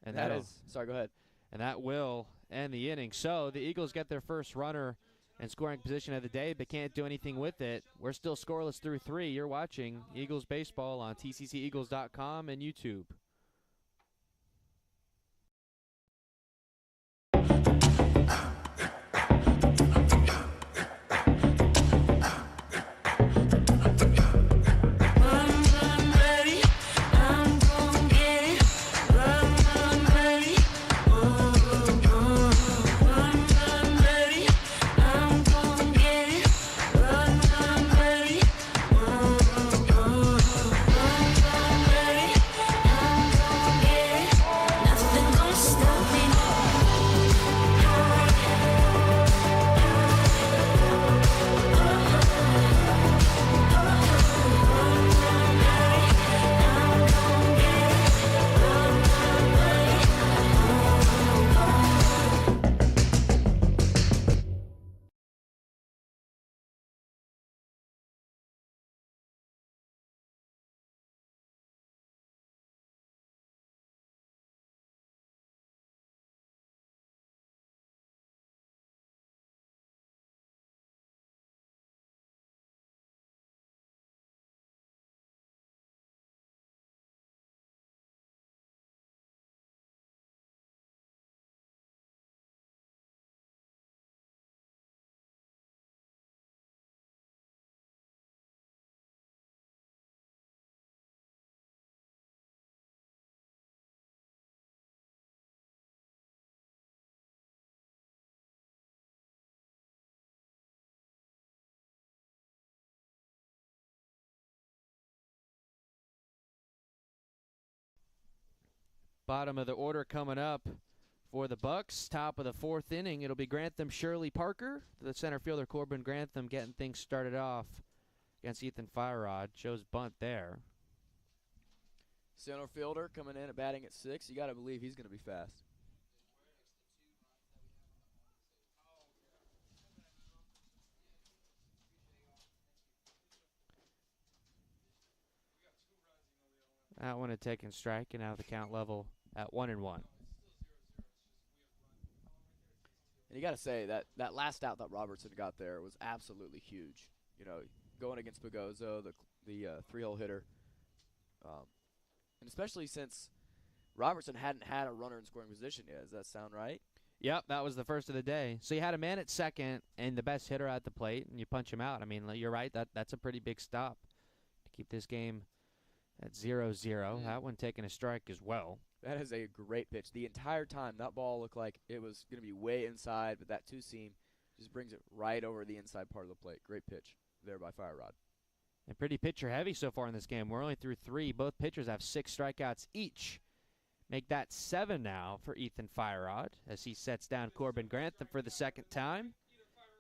And sorry, go ahead. And that will end the inning. So the Eagles get their first runner in scoring position of the day, but can't do anything with it. We're still scoreless through 3. You're watching Eagles baseball on tcceagles.com and YouTube. Bottom of the order coming up for the Bucks. Top of the 4th inning, it'll be Grantham, Shirley, Parker. The center fielder, Corbin Grantham, getting things started off against Ethan Firerod. Shows bunt there. Center fielder coming in at batting at 6. You got to believe he's going to be fast. That one had taken strike, and now the count level at 1-1. And you got to say that last out that Robertson got there was absolutely huge. You know, going against Pagozzo, the 3-hole hitter, and especially since Robertson hadn't had a runner in scoring position yet. Does that sound right? Yep, that was the first of the day. So you had a man at second and the best hitter at the plate, and you punch him out. I mean, you're right. That's a pretty big stop to keep this game at 0-0. That one taking a strike as well. That is a great pitch. The entire time, that ball looked like it was going to be way inside, but that two-seam just brings it right over the inside part of the plate. Great pitch there by Firerod. And pretty pitcher heavy so far in this game. We're only through 3. Both pitchers have 6 strikeouts each. Make that 7 now for Ethan Firerod as he sets down Corbin Grantham for the second time.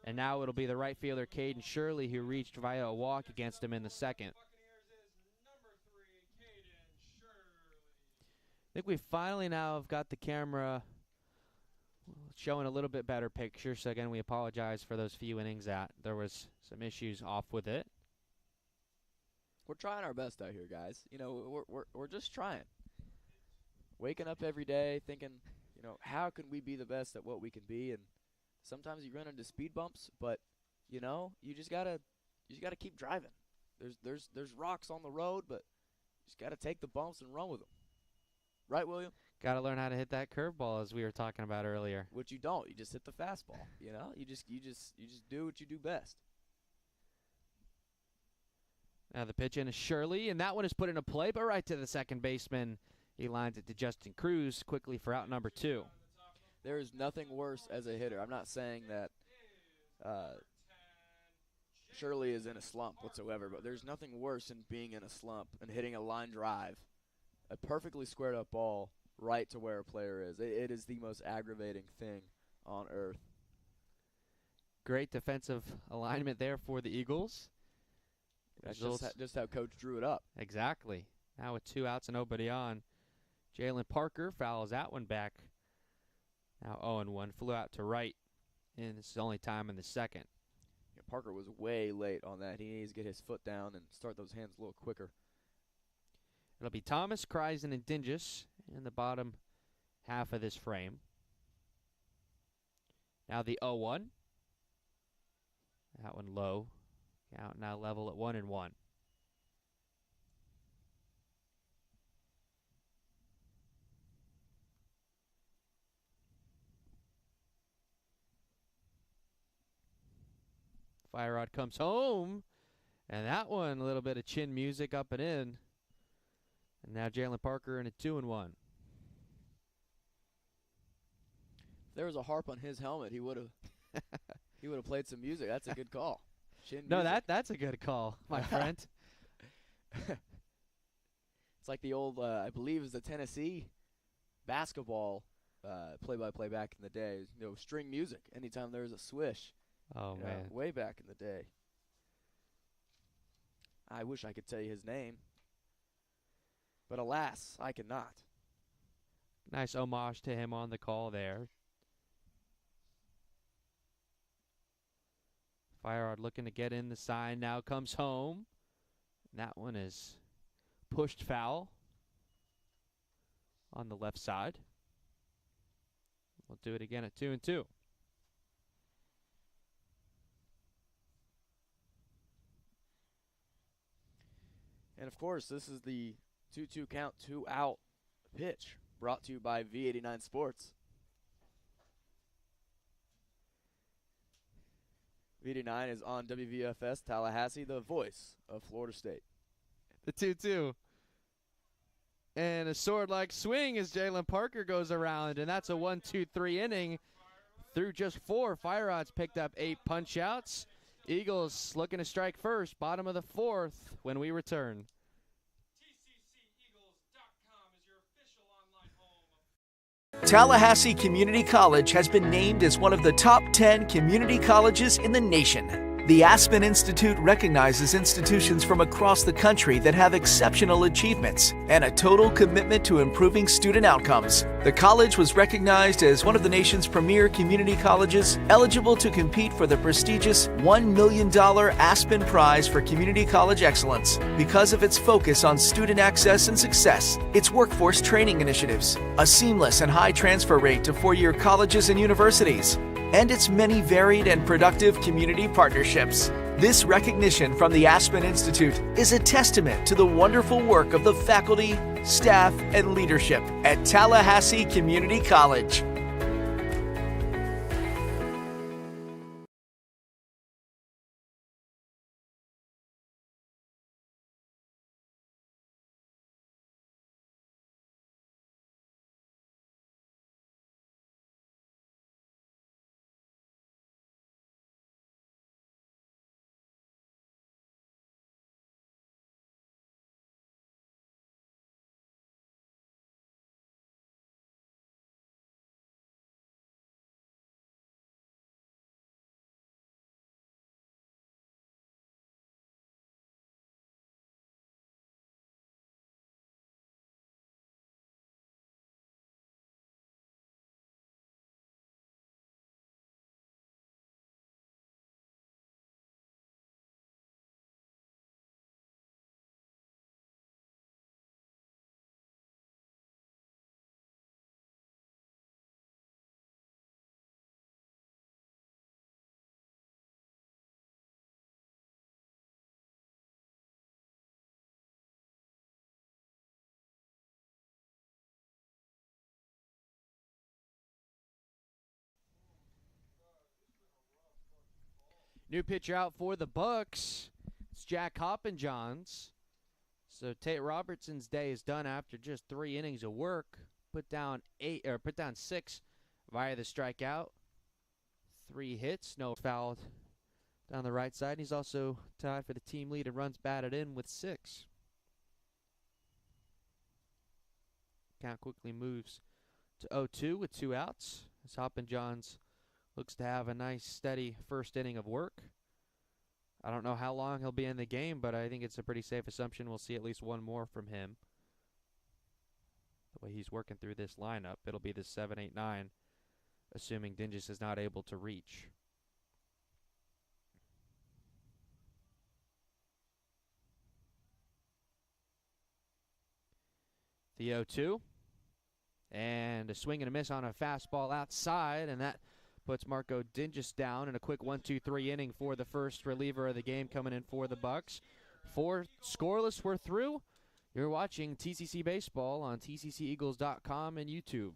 And now it'll be the right fielder, Caden Shirley, who reached via a walk against him in the second. I think we finally now have got the camera showing a little bit better picture. So, again, we apologize for those few innings that there was some issues off with it. We're trying our best out here, guys. You know, we're just trying. Waking up every day thinking, you know, how can we be the best at what we can be? And sometimes you run into speed bumps, but you know, you just gotta keep driving. There's rocks on the road, but you just gotta take the bumps and run with them. Right, William? Got to learn how to hit that curveball, as we were talking about earlier. Which you don't. You just hit the fastball. You know, you just do what you do best. Now the pitch in is Shirley, and that one is put into play, but right to the second baseman. He lines it to Justin Cruz quickly for out number 2. There is nothing worse as a hitter. I'm not saying that Shirley is in a slump whatsoever, but there's nothing worse than being in a slump and hitting a line drive, a perfectly squared up ball right to where a player is. It is the most aggravating thing on earth. Great defensive alignment there for the Eagles. That's just how Coach drew it up. Exactly. Now with 2 outs and nobody on, Jalen Parker fouls that one back. Now 0-1. Flew out to right, and this is the only time in the second. Yeah, Parker was way late on that. He needs to get his foot down and start those hands a little quicker. It'll be Thomas, Kreisen, and Dingus in the bottom half of this frame. Now the 0-1. That one low. Count now level at 1-1. Fire Rod comes home. And that one, a little bit of chin music up and in. And now Jalen Parker in a 2-1. If there was a harp on his helmet, he would have played some music. That's a good call. Chin No, music. that's a good call, my friend. It's like the old, I believe, it was the Tennessee basketball play-by-play back in the day. You know, string music. Anytime there was a swish. Oh, You know, man. way back in the day. I wish I could tell you his name. But alas, I cannot. Nice homage to him on the call there. Fire Rod looking to get in the sign. Now comes home. And that one is pushed foul on the left side. We'll do it again at 2-2. And, of course, this is the 2-2 count, 2 out pitch brought to you by V89 Sports. V89 is on WVFS Tallahassee, the voice of Florida State. The 2-2. And a sword-like swing as Jalen Parker goes around, and that's a 1-2-3 inning. Through just 4, Fire Rod's picked up 8 punch-outs. Eagles looking to strike first, bottom of the 4th when we return. TCCeagles.com is your official online home. Tallahassee Community College has been named as one of the top 10 community colleges in the nation. The Aspen Institute recognizes institutions from across the country that have exceptional achievements and a total commitment to improving student outcomes. The college was recognized as one of the nation's premier community colleges, eligible to compete for the prestigious $1 million Aspen Prize for Community College Excellence because of its focus on student access and success, its workforce training initiatives, a seamless and high transfer rate to four-year colleges and universities, and its many varied and productive community partnerships. This recognition from the Aspen Institute is a testament to the wonderful work of the faculty, staff, and leadership at Tallahassee Community College. New pitcher out for the Bucks. It's Jack Hoppenjohns. So Tate Robertson's day is done after just 3 innings of work. Put down 6 via the strikeout. 3 hits, no fouled down the right side. He's also tied for the team lead in runs batted in with 6. Count quickly moves to 0-2 with 2 outs as Hoppenjohns looks to have a nice, steady first inning of work. I don't know how long he'll be in the game, but I think it's a pretty safe assumption we'll see at least one more from him. the way he's working through this lineup, it'll be the 7, 8, 9, assuming Dingus is not able to reach. The 0-2. And a swing and a miss on a fastball outside, and that puts Marco Dingus down in a quick 1-2-3 inning for the first reliever of the game coming in for the Bucks. 4 scoreless, we're through. You're watching TCC Baseball on tcceagles.com and YouTube.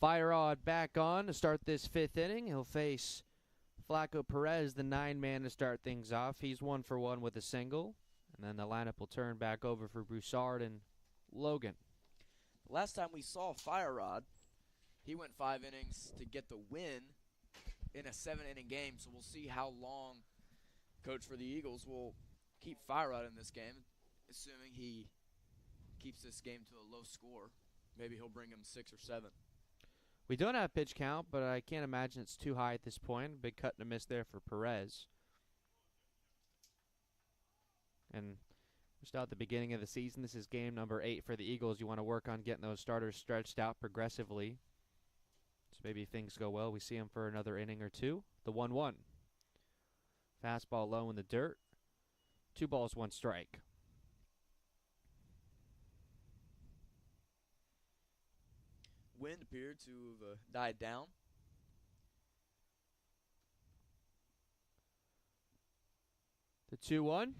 Fire-Rod back on to start this 5th inning. He'll face Flaco Perez, the 9-man, to start things off. He's 1 for 1 with a single. And then the lineup will turn back over for Broussard and Logan. Last time we saw Fire-Rod, he went 5 innings to get the win in a 7-inning game. So we'll see how long coach for the Eagles will keep Fire-Rod in this game, assuming he keeps this game to a low score. Maybe he'll bring him 6 or 7. We don't have pitch count, but I can't imagine it's too high at this point. Big cut and a miss there for Perez. And we're still at the beginning of the season. This is game number 8 for the Eagles. You want to work on getting those starters stretched out progressively. So maybe if things go well, we see him for another inning or 2. The 1-1. Fastball low in the dirt. 2 balls, 1 strike. Wind appeared to have died down. The 2-1.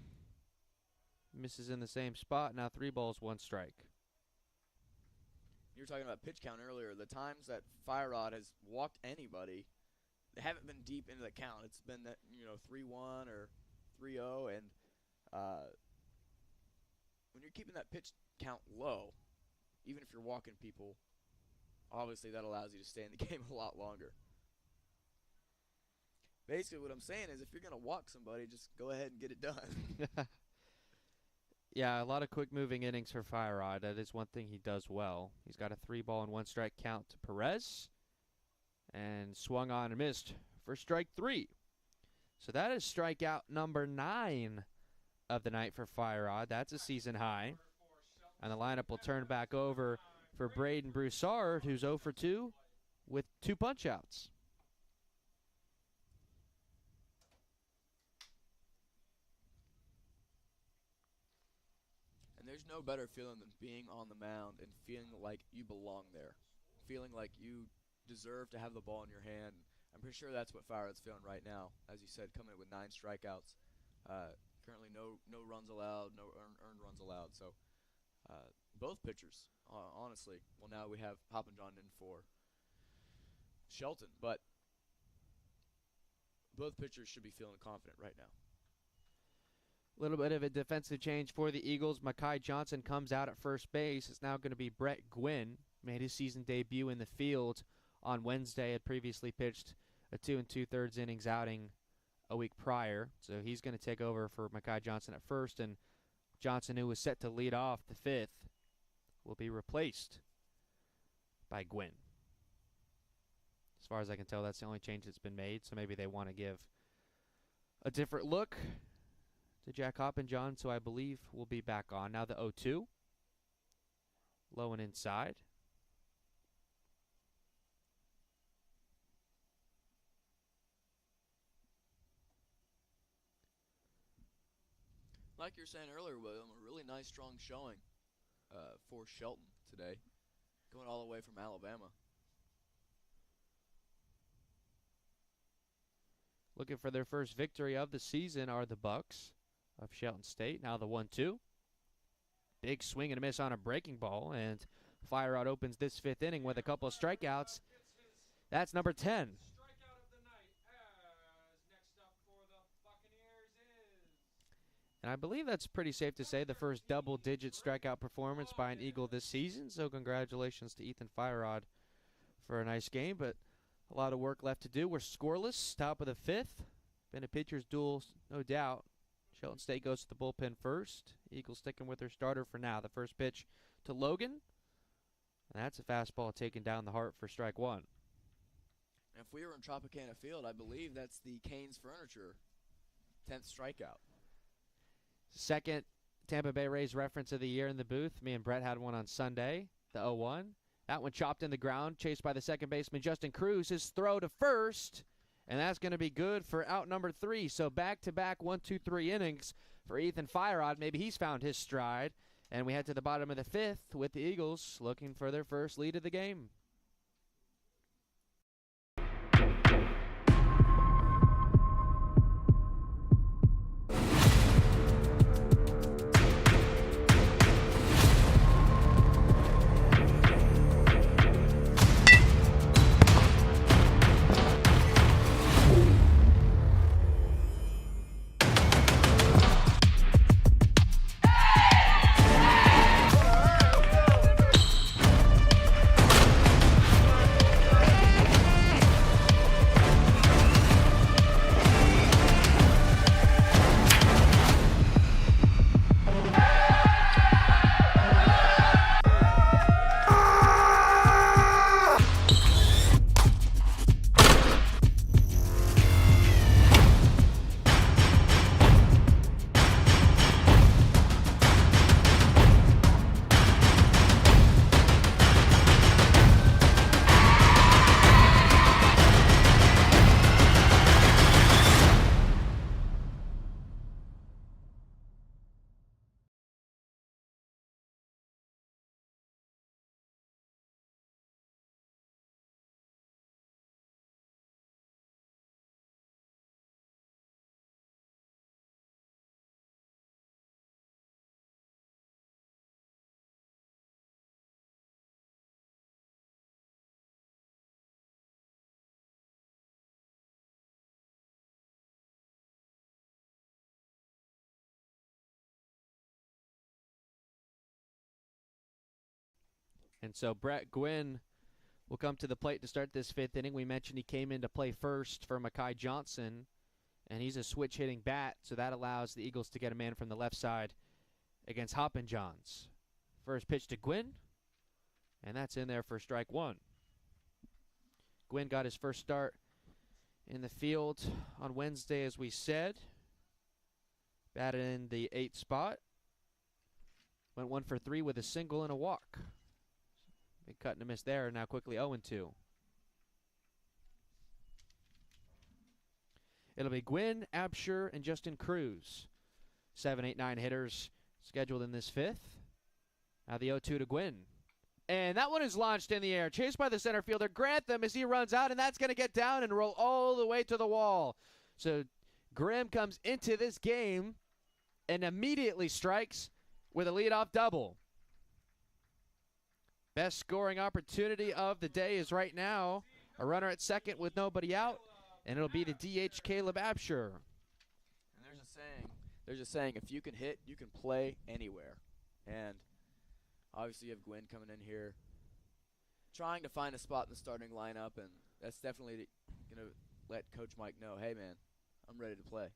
Misses in the same spot. Now 3 balls, 1 strike. You were talking about pitch count earlier. The times that Fire-Rod has walked anybody, they haven't been deep into the count. It's been that 3-1 or 3-0, and when you're keeping that pitch count low, even if you're walking people, obviously that allows you to stay in the game a lot longer. Basically what I'm saying is if you're going to walk somebody, just go ahead and get it done. Yeah, a lot of quick-moving innings for Fire-Rod. That is one thing he does well. He's got a 3-ball and 1 strike count to Perez. And swung on and missed for strike 3. So that is strikeout number 9 of the night for Fire-Rod. That's a season high. And the lineup will turn back over for Braden Broussard, who's 0 for 2 with 2 punch-outs. And there's no better feeling than being on the mound and feeling like you belong there. Feeling like you deserve to have the ball in your hand. I'm pretty sure that's what Fire-Rod's feeling right now. As you said, coming in with 9 strikeouts. Currently no runs allowed, no earned runs allowed. So both pitchers, honestly, well, now we have Hoppenjohn in for Shelton, but both pitchers should be feeling confident right now. A little bit of a defensive change for the Eagles. Makai Johnson comes out at first base. It's now going to be Brett Gwynn. Made his season debut in the field on Wednesday. Had previously pitched a 2 2/3 innings outing a week prior. So he's going to take over for Mekhi Johnson at first, and Johnson, who was set to lead off the 5th, will be replaced by Gwynn. As far as I can tell, that's the only change that's been made, so maybe they want to give a different look to Jack Hoppenjohn, so I believe we'll be back on. Now the 0-2, low and inside. Like you were saying earlier, William, a really nice, strong showing for Shelton today, going all the way from Alabama. Looking for their first victory of the season are the Bucks of Shelton State. Now the 1-2. Big swing and a miss on a breaking ball, and Fire Rod opens this 5th inning with a couple of strikeouts. That's number 10. Strikeout of the night. As next up for the Buccaneers is And I believe that's pretty safe to say the first double-digit strikeout performance by an Eagle this season. So congratulations to Ethan Fire Rod for a nice game, but a lot of work left to do. We're scoreless, top of the 5th. Been a pitcher's duel, no doubt. Shelton State goes to the bullpen first. Eagles sticking with their starter for now. The first pitch to Logan. And that's a fastball taken down the heart for strike 1. And if we were in Tropicana Field, I believe that's the Canes Furniture 10th strikeout. Second Tampa Bay Rays reference of the year in the booth. Me and Brett had one on Sunday, the 0-1. That one chopped in the ground, chased by the second baseman Justin Cruz. His throw to first, and that's going to be good for out number 3. So back-to-back 1, 2, 3 innings for Ethan Fire Rod. Maybe he's found his stride. And we head to the bottom of the 5th with the Eagles looking for their first lead of the game. And so Brett Gwynn will come to the plate to start this 5th inning. We mentioned he came in to play first for Mekhi Johnson, and he's a switch-hitting bat, so that allows the Eagles to get a man from the left side against Hoppenjohns. First pitch to Gwynn, and that's in there for strike 1. Gwynn got his first start in the field on Wednesday, as we said. Batted in the 8th spot. Went 1 for 3 with a single and a walk. Big cut and a miss there. Now quickly 0-2. It'll be Gwynn, Absher, and Justin Cruz. 7, 8, 9 hitters scheduled in this 5th. Now the 0-2 to Gwynn. And that one is launched in the air. Chased by the center fielder Grantham as he runs out, and that's going to get down and roll all the way to the wall. So Graham comes into this game and immediately strikes with a leadoff double. Best scoring opportunity of the day is right now. A runner at second with nobody out, and it'll be the DH Caleb Absher. And there's a saying, if you can hit, you can play anywhere. And obviously you have Gwynn coming in here trying to find a spot in the starting lineup, and that's definitely going to let Coach Mike know, hey, man, I'm ready to play.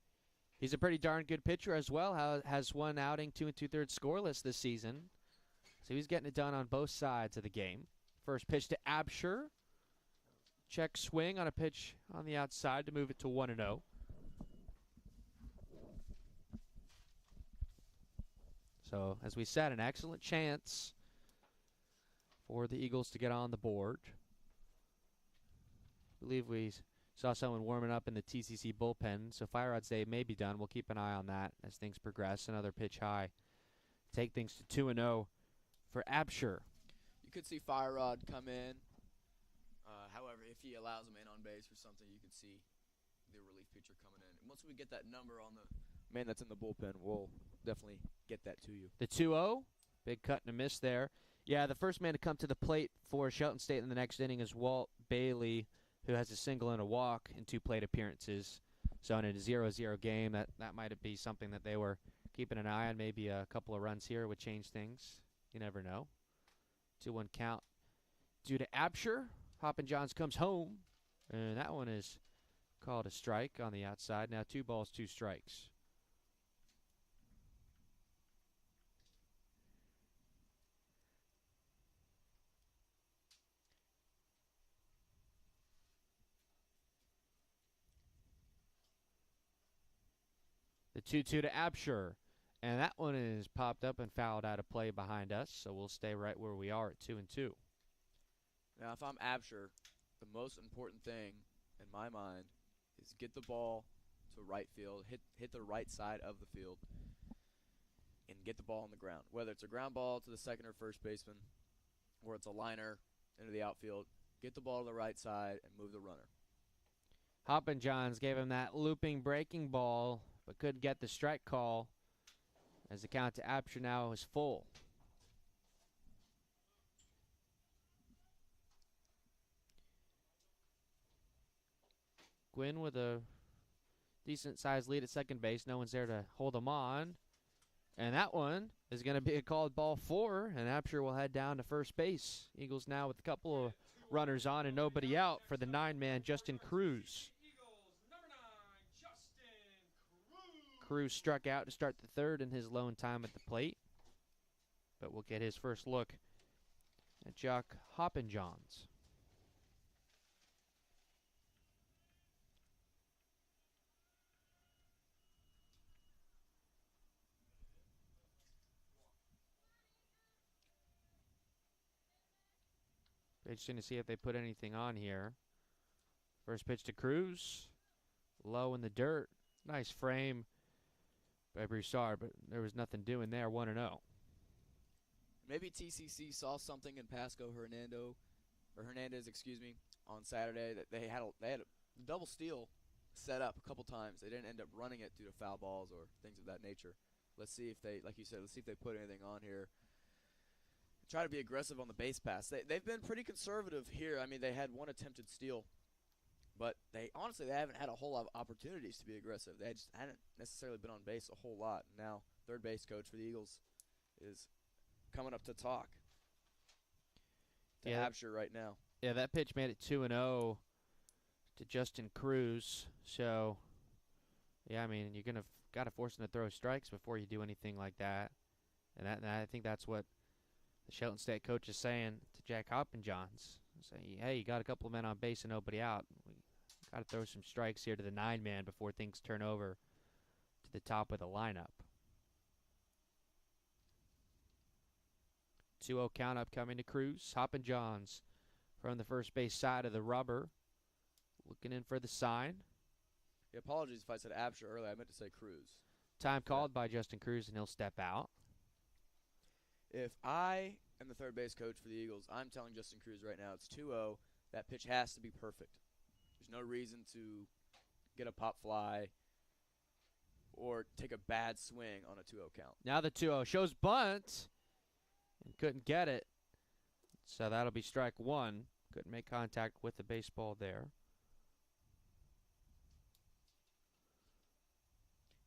He's a pretty darn good pitcher as well. Has one outing, 2 2/3 scoreless this season. So he's getting it done on both sides of the game. First pitch to Absher. Check swing on a pitch on the outside to move it to 1-0. So, as we said, an excellent chance for the Eagles to get on the board. I believe we saw someone warming up in the TCC bullpen, so Fire Rod's day may be done. We'll keep an eye on that as things progress. Another pitch high. Take things to 2-0 for Absher. You could see Fire Rod come in. However, if he allows a man on base or something, you could see the relief pitcher coming in. And once we get that number on the man that's in the bullpen, we'll definitely get that to you. The 2-0, big cut and a miss there. Yeah, the first man to come to the plate for Shelton State in the next inning is Walt Bailey, who has a single and a walk in 2 plate appearances. So in a 0-0 game, that might be something that they were keeping an eye on. Maybe a couple of runs here would change things. You never know. 2-1 count due to Absher. Hoppin' Johns comes home, and that one is called a strike on the outside. Now 2 balls, 2 strikes. The 2-2 to Absher, and that one is popped up and fouled out of play behind us, so we'll stay right where we are at 2-2. Now, if I'm Absher, the most important thing in my mind is get the ball to right field, hit the right side of the field, and get the ball on the ground. Whether it's a ground ball to the second or first baseman, or it's a liner into the outfield, get the ball to the right side and move the runner. Hoppin' Johns gave him that looping breaking ball, but couldn't get the strike call as the count to Absher now is full. Gwynn with a decent-sized lead at second base. No one's there to hold him on. And that one is going to be a called ball 4, and Absher will head down to first base. Eagles now with a couple of runners on and nobody out for the 9-man Justin Cruz. Cruz struck out to start the third in his lone time at the plate. But we'll get his first look at Jock Hoppin' Johns. Interesting to see if they put anything on here. First pitch to Cruz. Low in the dirt. Nice frame by Broussard, but there was nothing doing there. 1-0. Maybe TCC saw something in Hernandez, on Saturday that they had a double steal set up a couple times. They didn't end up running it due to foul balls or things of that nature. Let's see if they, like you said, put anything on here. Try to be aggressive on the base pass. They've been pretty conservative here. I mean, they had one attempted steal, but they haven't had a whole lot of opportunities to be aggressive. They just hadn't necessarily been on base a whole lot. Now, third base coach for the Eagles is coming up to talk to Absher right now. Yeah, that pitch made it 2-0 to Justin Cruz. So, yeah, I mean, you're got to force him to throw strikes before you do anything like that. And I think that's what the Shelton State coach is saying to Jack Hoppin' Johns. Saying, hey, you got a couple of men on base and nobody out. We got to throw some strikes here to the 9-man before things turn over to the top of the lineup. 2-0 count up coming to Cruz. Hoppin' Johns from the first base side of the rubber. Looking in for the sign. Yeah, apologies if I said Absher earlier. I meant to say Cruz. Time called by Justin Cruz, and he'll step out. If I am the third base coach for the Eagles, I'm telling Justin Cruz right now it's 2-0. That pitch has to be perfect. There's no reason to get a pop fly or take a bad swing on a 2-0 count. Now the 2-0 shows bunt and couldn't get it. So that'll be strike 1. Couldn't make contact with the baseball there.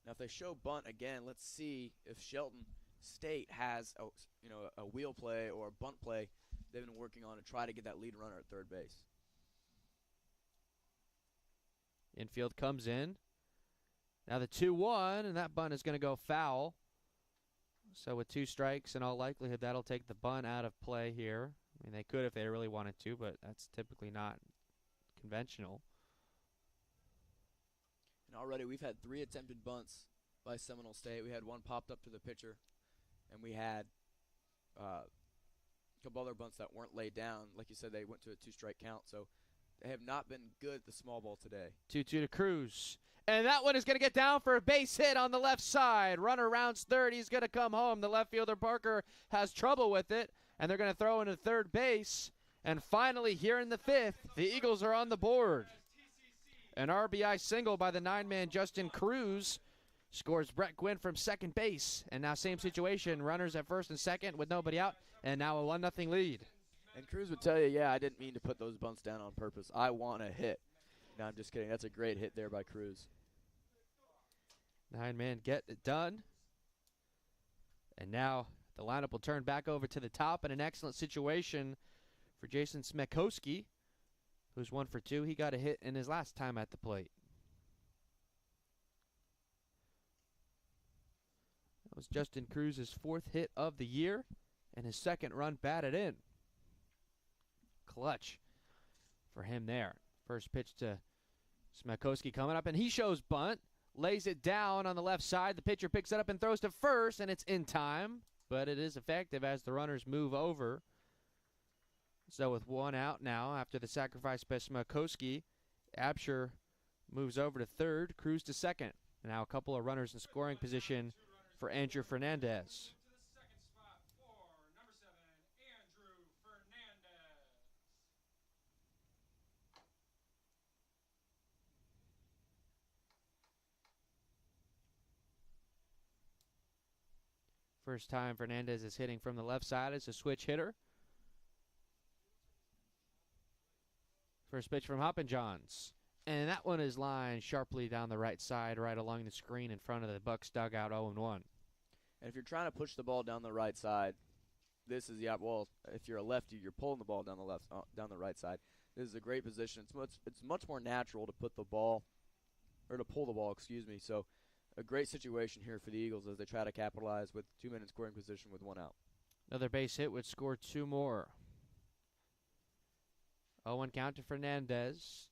Now if they show bunt again, let's see if Shelton State has a wheel play or a bunt play they've been working on to try to get that lead runner at third base. Infield comes in. Now the 2-1, and that bunt is going to go foul. So with 2 strikes, in all likelihood, that'll take the bunt out of play here. I mean, they could if they really wanted to, but that's typically not conventional. And already we've had 3 attempted bunts by Seminole State. We had one popped up to the pitcher, and we had a couple other bunts that weren't laid down. Like you said, they went to a 2-strike count, so they have not been good at the small ball today. 2-2 to Cruz. And that one is going to get down for a base hit on the left side. Runner rounds third. He's going to come home. The left fielder, Parker, has trouble with it, and they're going to throw into third base. And finally, here in the 5th, the Eagles are on the board. An RBI single by the 9-man Justin Cruz scores Brett Gwynn from second base. And now same situation, runners at first and second with nobody out, and now a 1-0 lead. And Cruz would tell you, yeah, I didn't mean to put those bunts down on purpose. I want a hit. No, I'm just kidding. That's a great hit there by Cruz. 9-man get it done. And now the lineup will turn back over to the top in an excellent situation for Jason Smekowski, who's 1 for 2. He got a hit in his last time at the plate. That was Justin Cruz's 4th hit of the year and his 2nd run batted in. Clutch for him there. First pitch to Smekowski coming up, and he shows bunt. Lays it down on the left side. The pitcher picks it up and throws to first, and it's in time. But it is effective as the runners move over. So with 1 out now after the sacrifice by Smekowski, Absher moves over to third, Cruz to second. Now a couple of runners in scoring position for Andrew Fernandez. First time Fernandez is hitting from the left side as a switch hitter. First pitch from Hoppenjohns. And that one is lined sharply down the right side, right along the screen in front of the Bucks dugout, 0-1. And if you're trying to push the ball down the right side, this is the well. If you're a lefty, you're pulling the ball down the right side. This is a great position. It's much more natural to put the ball, or to pull the ball, excuse me. So a great situation here for the Eagles as they try to capitalize with 2 men in scoring position with 1 out. Another base hit would score 2 more. 0-1 count to Fernandez.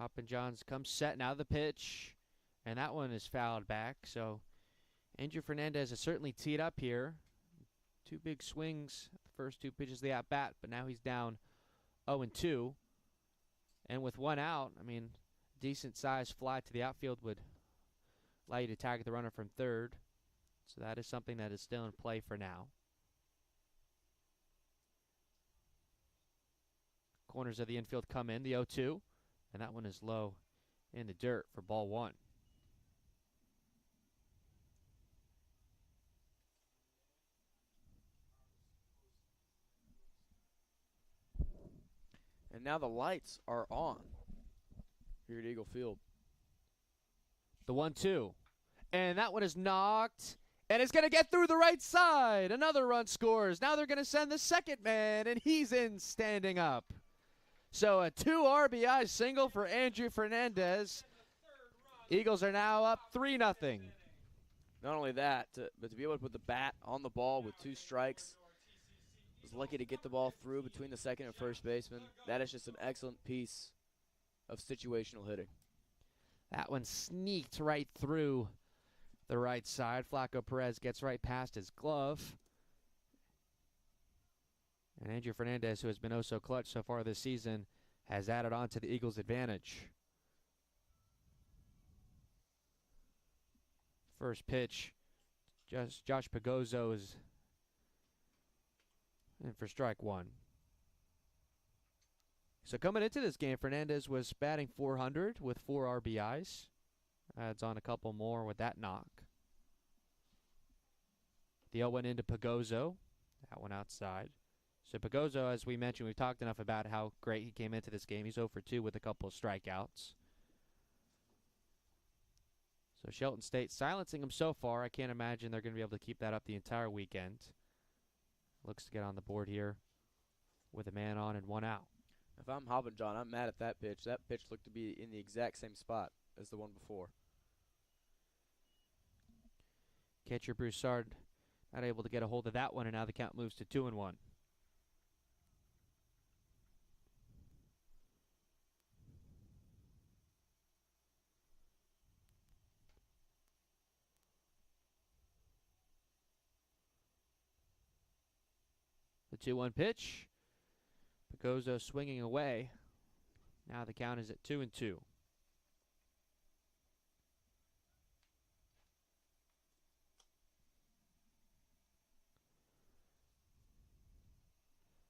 Hoppenjohns comes set. Now the pitch. And that one is fouled back. So Andrew Fernandez has certainly teed up here. 2 big swings. The first 2 pitches of the at-bat. But now he's down 0-2. And with 1 out, I mean, decent size fly to the outfield would allow you to target the runner from third. So that is something that is still in play for now. Corners of the infield come in, the 0-2. And that one is low in the dirt for ball 1. And now the lights are on here at Eagle Field. The 1-2. And that one is knocked. And it's going to get through the right side. Another run scores. Now they're going to send the second man, and he's in standing up. So a 2 RBI single for Andrew Fernandez. Eagles are now up 3-0. Not only that, but to be able to put the bat on the ball with 2 strikes. Was lucky to get the ball through between the second and first baseman. That is just an excellent piece of situational hitting. That one sneaked right through the right side. Flaco Perez gets right past his glove. And Andrew Fernandez, who has been oh so clutch so far this season, has added on to the Eagles' advantage. First pitch, Josh Pagozzo is in for strike 1. So coming into this game, Fernandez was batting .400 with 4 RBIs. Adds on a couple more with that knock. The 0-1 into Pagozzo. That one outside. So Pagozzo, as we mentioned, we've talked enough about how great he came into this game. He's 0 for 2 with a couple of strikeouts. So Shelton State silencing him so far. I can't imagine they're going to be able to keep that up the entire weekend. Looks to get on the board here with a man on and 1 out. If I'm Hoppin' John, I'm mad at that pitch. That pitch looked to be in the exact same spot as the one before. Catcher Broussard not able to get a hold of that one, and now the count moves to 2-1. The 2-1 pitch. Pagozzo swinging away. Now the count is at 2-2.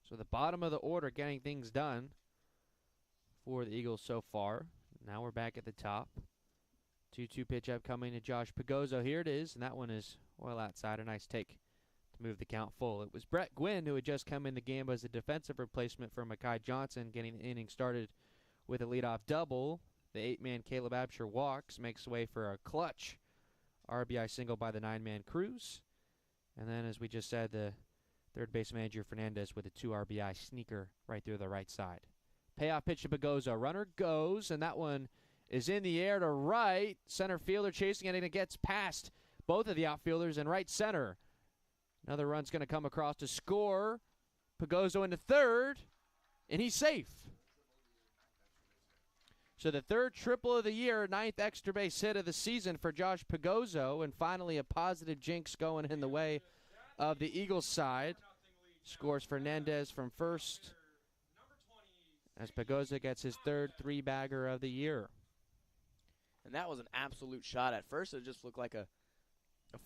So the bottom of the order getting things done for the Eagles so far. Now we're back at the top. 2-2 pitch up coming to Josh Pagozzo. Here it is, and that one is well outside. A nice take to move the count full. It was Brett Gwynn who had just come in the game as a defensive replacement for Mekhi Johnson, getting the inning started with a leadoff double. The 8-man Caleb Absher walks, makes way for a clutch RBI single by the 9-man Cruz. And then, as we just said, the third base manager Fernandez with a 2 RBI sneaker right through the right side. Payoff pitch to Pagozzo. Runner goes, and that one is in the air to right. Center fielder chasing it, and it gets past both of the outfielders in right center. Another run's going to come across to score. Pagozzo into third, and he's safe. So the third triple of the year, 9th extra base hit of the season for Josh Pagozzo, and finally a positive jinx going in the way of the Eagles side. Scores Fernandez from first as Pagozzo gets his third 3-bagger of the year. And that was an absolute shot. At first, it just looked like a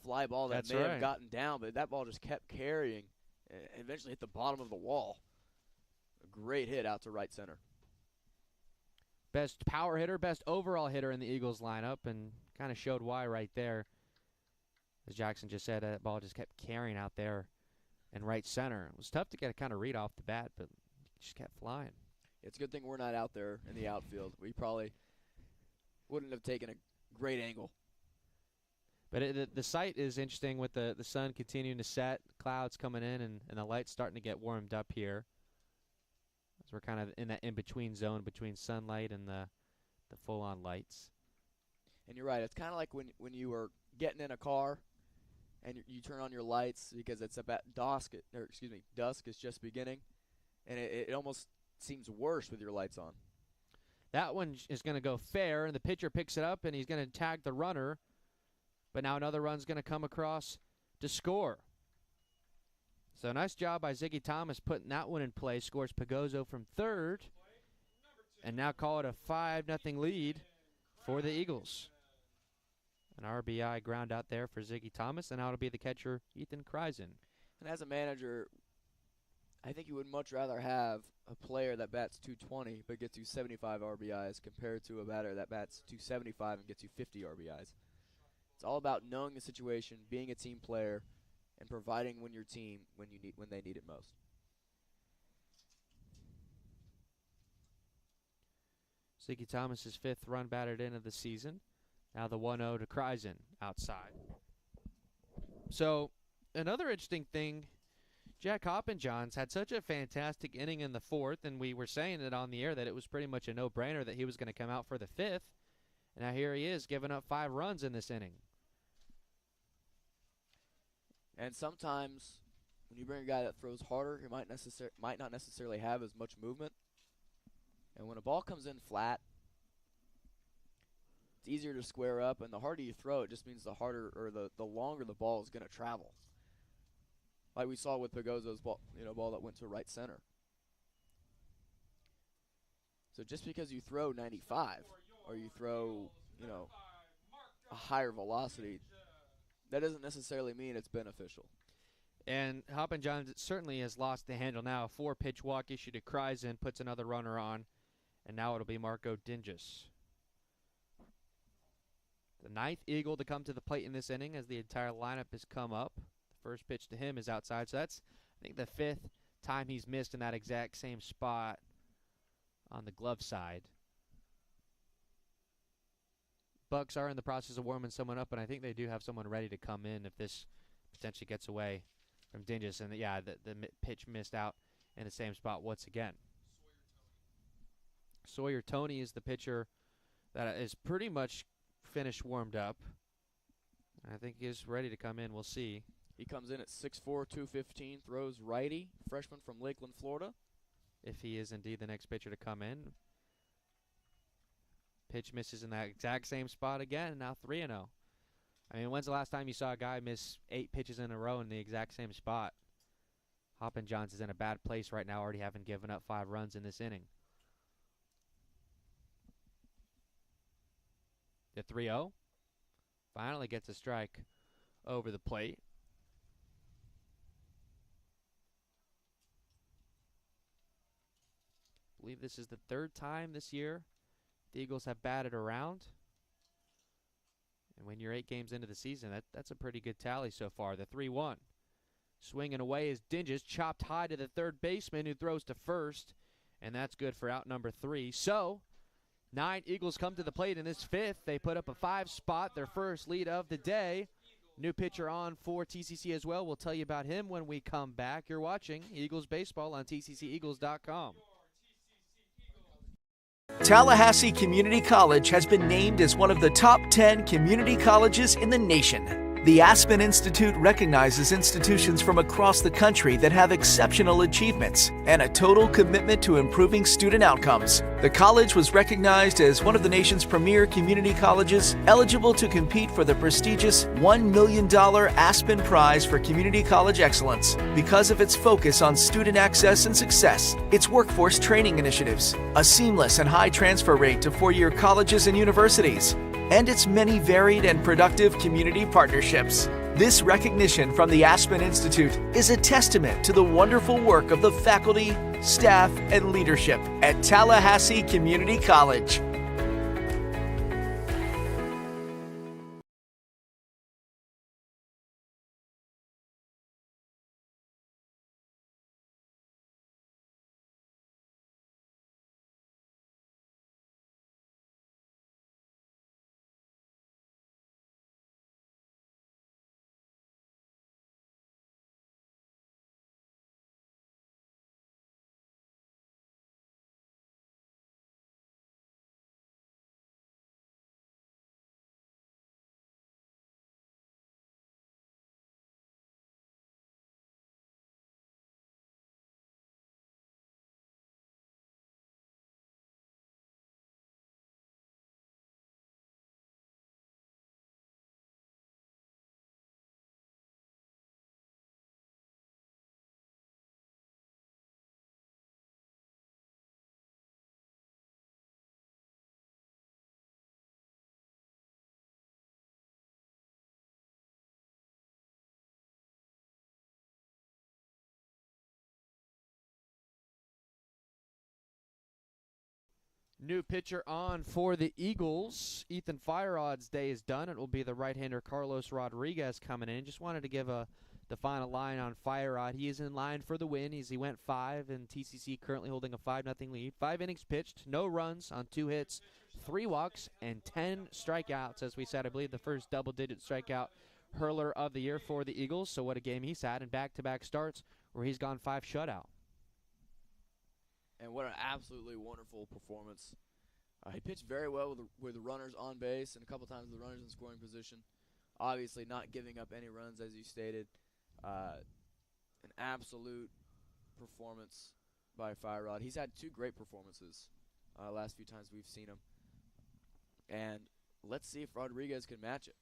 fly ball that That's may right. have gotten down, but that ball just kept carrying and eventually hit the bottom of the wall. A great hit out to right center. Best power hitter, best overall hitter in the Eagles lineup, and kind of showed why right there. As Jackson just said, that ball just kept carrying out there in right center. It was tough to get a kind of read off the bat, but it just kept flying. It's a good thing we're not out there in the outfield. We probably wouldn't have taken a great angle. But the sight is interesting with the sun continuing to set, clouds coming in, and the lights starting to get warmed up here. As we're kind of in that in-between zone between sunlight and the full-on lights. And you're right. It's kind of like when you were getting in a car and you turn on your lights because it's about dusk is just beginning, and it almost seems worse with your lights on. That one is going to go fair, and the pitcher picks it up, and he's going to tag the runner. But now another run's going to come across to score. So nice job by Ziggy Thomas putting that one in play. Scores Pagozzo from third. And now call it a 5-0 lead for the Eagles. An RBI ground out there for Ziggy Thomas, and now it'll be the catcher, Ethan Kreisen. And as a manager, I think you would much rather have a player that bats 220 but gets you 75 RBIs compared to a batter that bats 275 and gets you 50 RBIs. It's all about knowing the situation, being a team player, and providing when your team when they need it most. Ziggy Thomas's 5th run batted in of the season. Now the 1-0 to Kreisen outside. So another interesting thing, Jack Hoppin-Johns had such a fantastic inning in the 4th, and we were saying it on the air that it was pretty much a no-brainer that he was going to come out for the 5th. And now here he is giving up 5 runs in this inning. And sometimes when you bring a guy that throws harder, he might not necessarily have as much movement. And when a ball comes in flat, it's easier to square up, and the harder you throw, it just means the harder or the longer the ball is going to travel. Like we saw with Pagozzo's ball, ball that went to right center. So just because you throw 95 or you throw, a higher velocity, that doesn't necessarily mean it's beneficial. And Hoppin-Johns certainly has lost the handle now. A 4-pitch walk issued to Kreisen, puts another runner on, and now it'll be Marco Dingus. The 9th Eagle to come to the plate in this inning as the entire lineup has come up. The first pitch to him is outside, so that's, I think, the 5th time he's missed in that exact same spot on the glove side. Bucks are in the process of warming someone up, and I think they do have someone ready to come in if this potentially gets away from Dingus. And, yeah, the pitch missed out in the same spot once again. Sawyer Toney is the pitcher that is pretty much finished warmed up. I think he's ready to come in. We'll see. He comes in at 6'4", 215, throws righty, freshman from Lakeland, Florida. If he is indeed the next pitcher to come in. Pitch misses in that exact same spot again, and now 3-0. I mean, when's the last time you saw a guy miss 8 pitches in a row in the exact same spot? Hoppin-Johns is in a bad place right now, already having given up 5 runs in this inning. The 3-0 finally gets a strike over the plate. I believe this is the 3rd time this year the Eagles have batted around. And when you're 8 games into the season, that's a pretty good tally so far. The 3-1. Swinging away is Dinges, chopped high to the third baseman who throws to first. And that's good for out number 3. So, 9 Eagles come to the plate in this 5th. They put up a 5 spot, their first lead of the day. New pitcher on for TCC as well. We'll tell you about him when we come back. You're watching Eagles Baseball on TCCEagles.com. Tallahassee Community College has been named as one of the top 10 community colleges in the nation. The Aspen Institute recognizes institutions from across the country that have exceptional achievements and a total commitment to improving student outcomes. The college was recognized as one of the nation's premier community colleges eligible to compete for the prestigious $1 million Aspen Prize for Community College Excellence because of its focus on student access and success, its workforce training initiatives, a seamless and high transfer rate to 4-year colleges and universities, and its many varied and productive community partnerships. This recognition from the Aspen Institute is a testament to the wonderful work of the faculty, staff, and leadership at Tallahassee Community College. New pitcher on for the Eagles. Ethan Firerod's day is done. It will be the right-hander Carlos Rodriguez coming in. Just wanted to give the final line on Firerod. He is in line for the win. He went 5, and TCC currently holding a 5-0 lead. 5 innings pitched, no runs on 2 hits, 3 walks, and 10 strikeouts. As we said, I believe the first double-digit strikeout hurler of the year for the Eagles. So what a game he's had in back-to-back starts where he's gone 5 shutout. And what an absolutely wonderful performance. He pitched very well with the runners on base and a couple times with the runners in scoring position. Obviously not giving up any runs, as you stated. An absolute performance by Firerod. He's had 2 great performances last few times we've seen him. And let's see if Rodriguez can match it.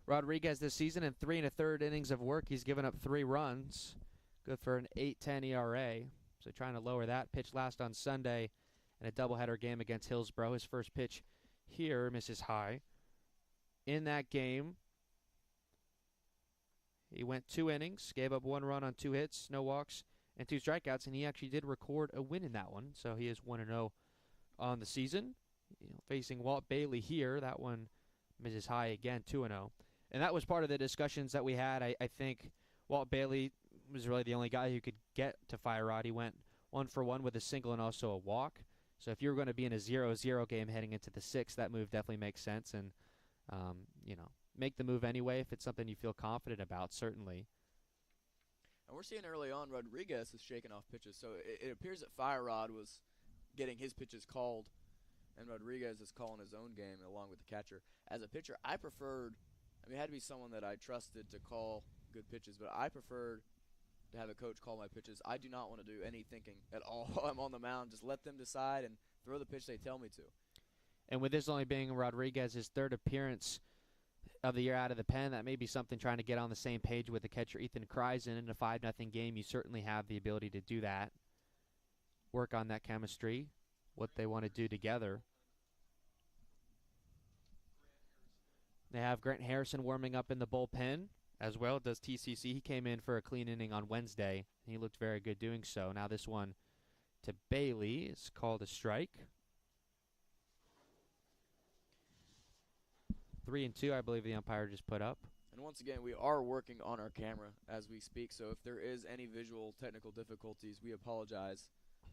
Rodriguez this season in 3 1/3 innings of work, he's given up 3 runs. Good for an 8.10 ERA. So trying to lower that. Pitch last on Sunday in a doubleheader game against Hillsborough. His first pitch here misses high. In that game, he went 2 innings, gave up 1 run on 2 hits, no walks, and 2 strikeouts, and he actually did record a win in that one. So he is 1-0 on the season. Facing Walt Bailey here, that one misses high again, 2-0. And that was part of the discussions that we had. I think Walt Bailey was really the only guy who could get to Firerod. He went 1-for-1 with a single and also a walk. So if you're going to be in a 0-0 game heading into the 6th, that move definitely makes sense. And, make the move anyway if it's something you feel confident about, certainly. And we're seeing early on Rodriguez is shaking off pitches. So it appears that Firerod was getting his pitches called, and Rodriguez is calling his own game along with the catcher. As a pitcher, I preferred, it had to be someone that I trusted to call good pitches, but I preferred to have a coach call my pitches. I do not want to do any thinking at all while I'm on the mound. Just let them decide and throw the pitch they tell me to. And with this only being Rodriguez's third appearance of the year out of the pen, that may be something trying to get on the same page with the catcher Ethan Kreisen. In a 5-0 game, you certainly have the ability to do that. Work on that chemistry, what they want to do together. They have Grant Harrison warming up in the bullpen, as well does TCC. He came in for a clean inning on Wednesday. He looked very good doing so. Now this one to Bailey is called a strike. 3-2, I believe the umpire just put up. And once again, we are working on our camera as we speak, so if there is any visual technical difficulties, we apologize.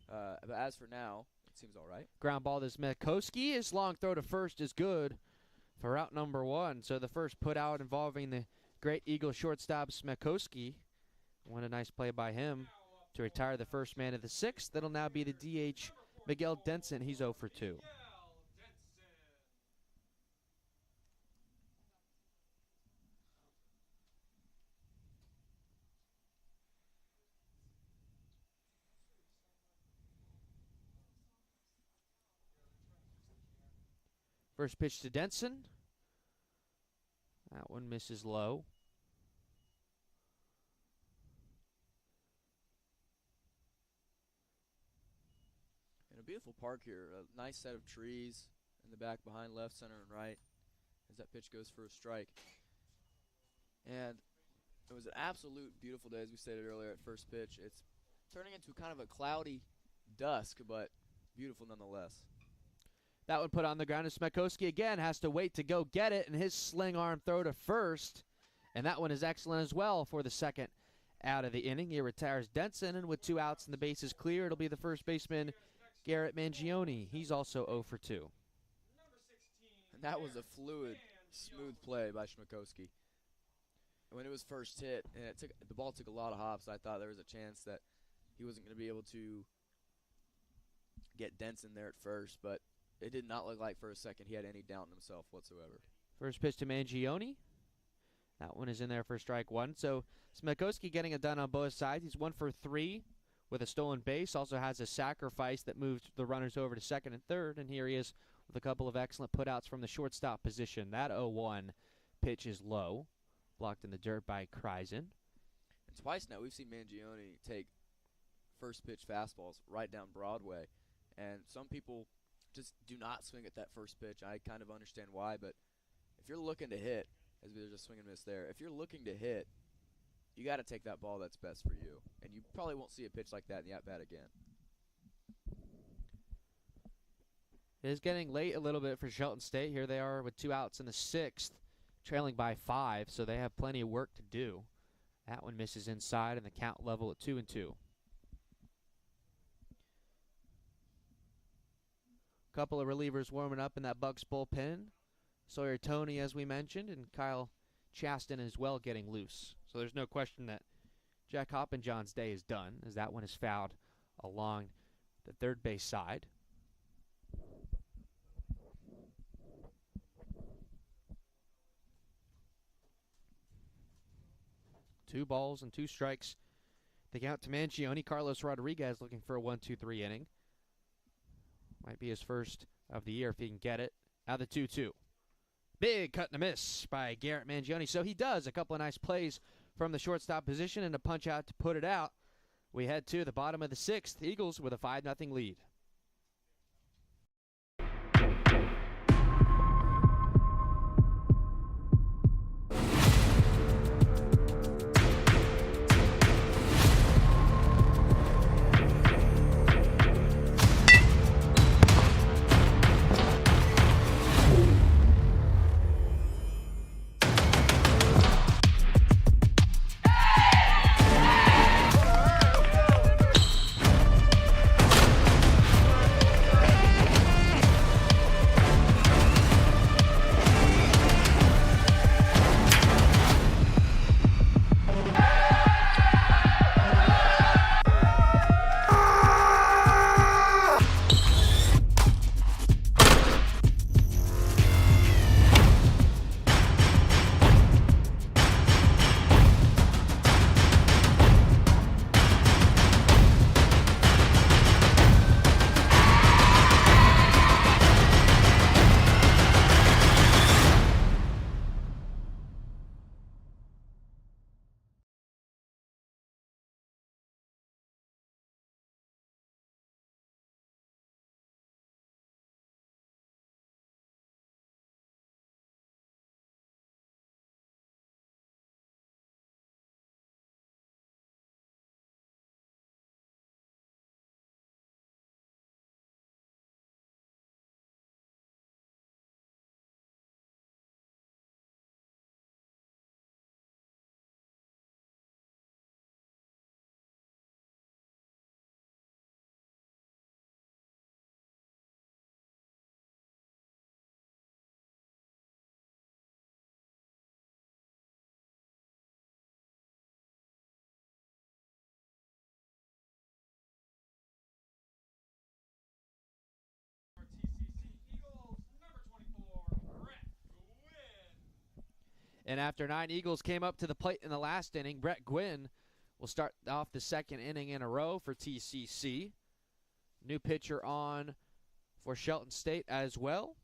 But as for now, it seems all right. Ground ball to Smetkowski. His long throw to first is good for out number 1. So the first put out involving the great Eagle shortstop Smetkowski. What a nice play by him to retire the first man of the 6th. That'll now be the DH Miguel Denson. He's 0 for 2. First pitch to Denson. That one misses low. And a beautiful park here. A nice set of trees in the back behind left, center, and right as that pitch goes for a strike. And it was an absolute beautiful day, as we stated earlier at first pitch. It's turning into kind of a cloudy dusk, but beautiful nonetheless. That one put on the ground, and Smetkowski again has to wait to go get it, and his sling arm throw to first. And that one is excellent as well for the second out of the inning. He retires Denson, and with 2 outs and the bases clear, it'll be the first baseman, Garrett Mangione. He's also 0 for 2. And that was a fluid, smooth play by Smetkowski. When it was first hit, and the ball took a lot of hops, I thought there was a chance that he wasn't going to be able to get Denson there at first, but it did not look like for a second he had any doubt in himself whatsoever. First pitch to Mangione. That one is in there for strike 1. So Smetkowski getting it done on both sides. He's 1 for 3 with a stolen base. Also has a sacrifice that moved the runners over to second and third. And here he is with a couple of excellent putouts from the shortstop position. That 0-1 pitch is low. Blocked in the dirt by Kreisen. And twice now we've seen Mangione take first pitch fastballs right down Broadway. And some people just do not swing at that first pitch. I kind of understand why, but if you're looking to hit, as there's a swing and miss there, if you're looking to hit, you got to take that ball that's best for you. And you probably won't see a pitch like that in the at-bat again. It is getting late a little bit for Shelton State. Here they are with 2 outs in the 6th, trailing by 5, so they have plenty of work to do. That one misses inside, and the count level at 2-2. Couple of relievers warming up in that Bucks bullpen. Sawyer Toney, as we mentioned, and Kyle Chaston as well getting loose. So there's no question that Jack Hoppenjohn's day is done, as that one is fouled along the third base side. Two balls and 2 strikes. The count to Mangione. Carlos Rodriguez looking for a 1-2-3 inning. Might be his first of the year if he can get it. Now the 2-2. Big cut and a miss by Garrett Mangione. So he does a couple of nice plays from the shortstop position and a punch out to put it out. We head to the bottom of the 6th. Eagles with a 5-0 lead. And after 9 Eagles came up to the plate in the last inning, Brett Gwynn will start off the second inning in a row for TCC. New pitcher on for Shelton State as well.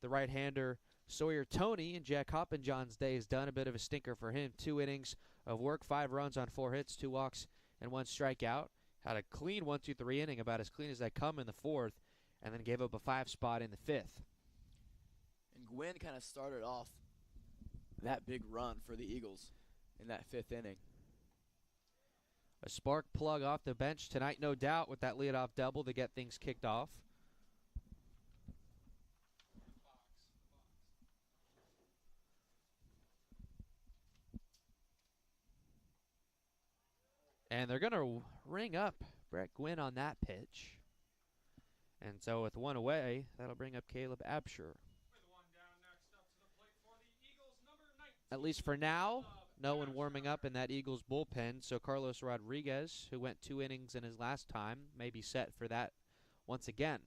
The right-hander Sawyer Toney, and Jack Hoppenjohn's day is done. A bit of a stinker for him. 2 innings of work, 5 runs on 4 hits, 2 walks, and 1 strikeout. Had a clean 1-2-3 inning, about as clean as they come in the 4th, and then gave up a 5 spot in the 5th. And Gwynn kind of started off that big run for the Eagles in that 5th inning. A spark plug off the bench tonight, no doubt, with that leadoff double to get things kicked off. And they're going to ring up Brett Gwynn on that pitch. And so with 1 away, that'll bring up Caleb Absher. At least for now, no one warming up in that Eagles bullpen. So Carlos Rodriguez, who went 2 innings in his last time, may be set for that once again.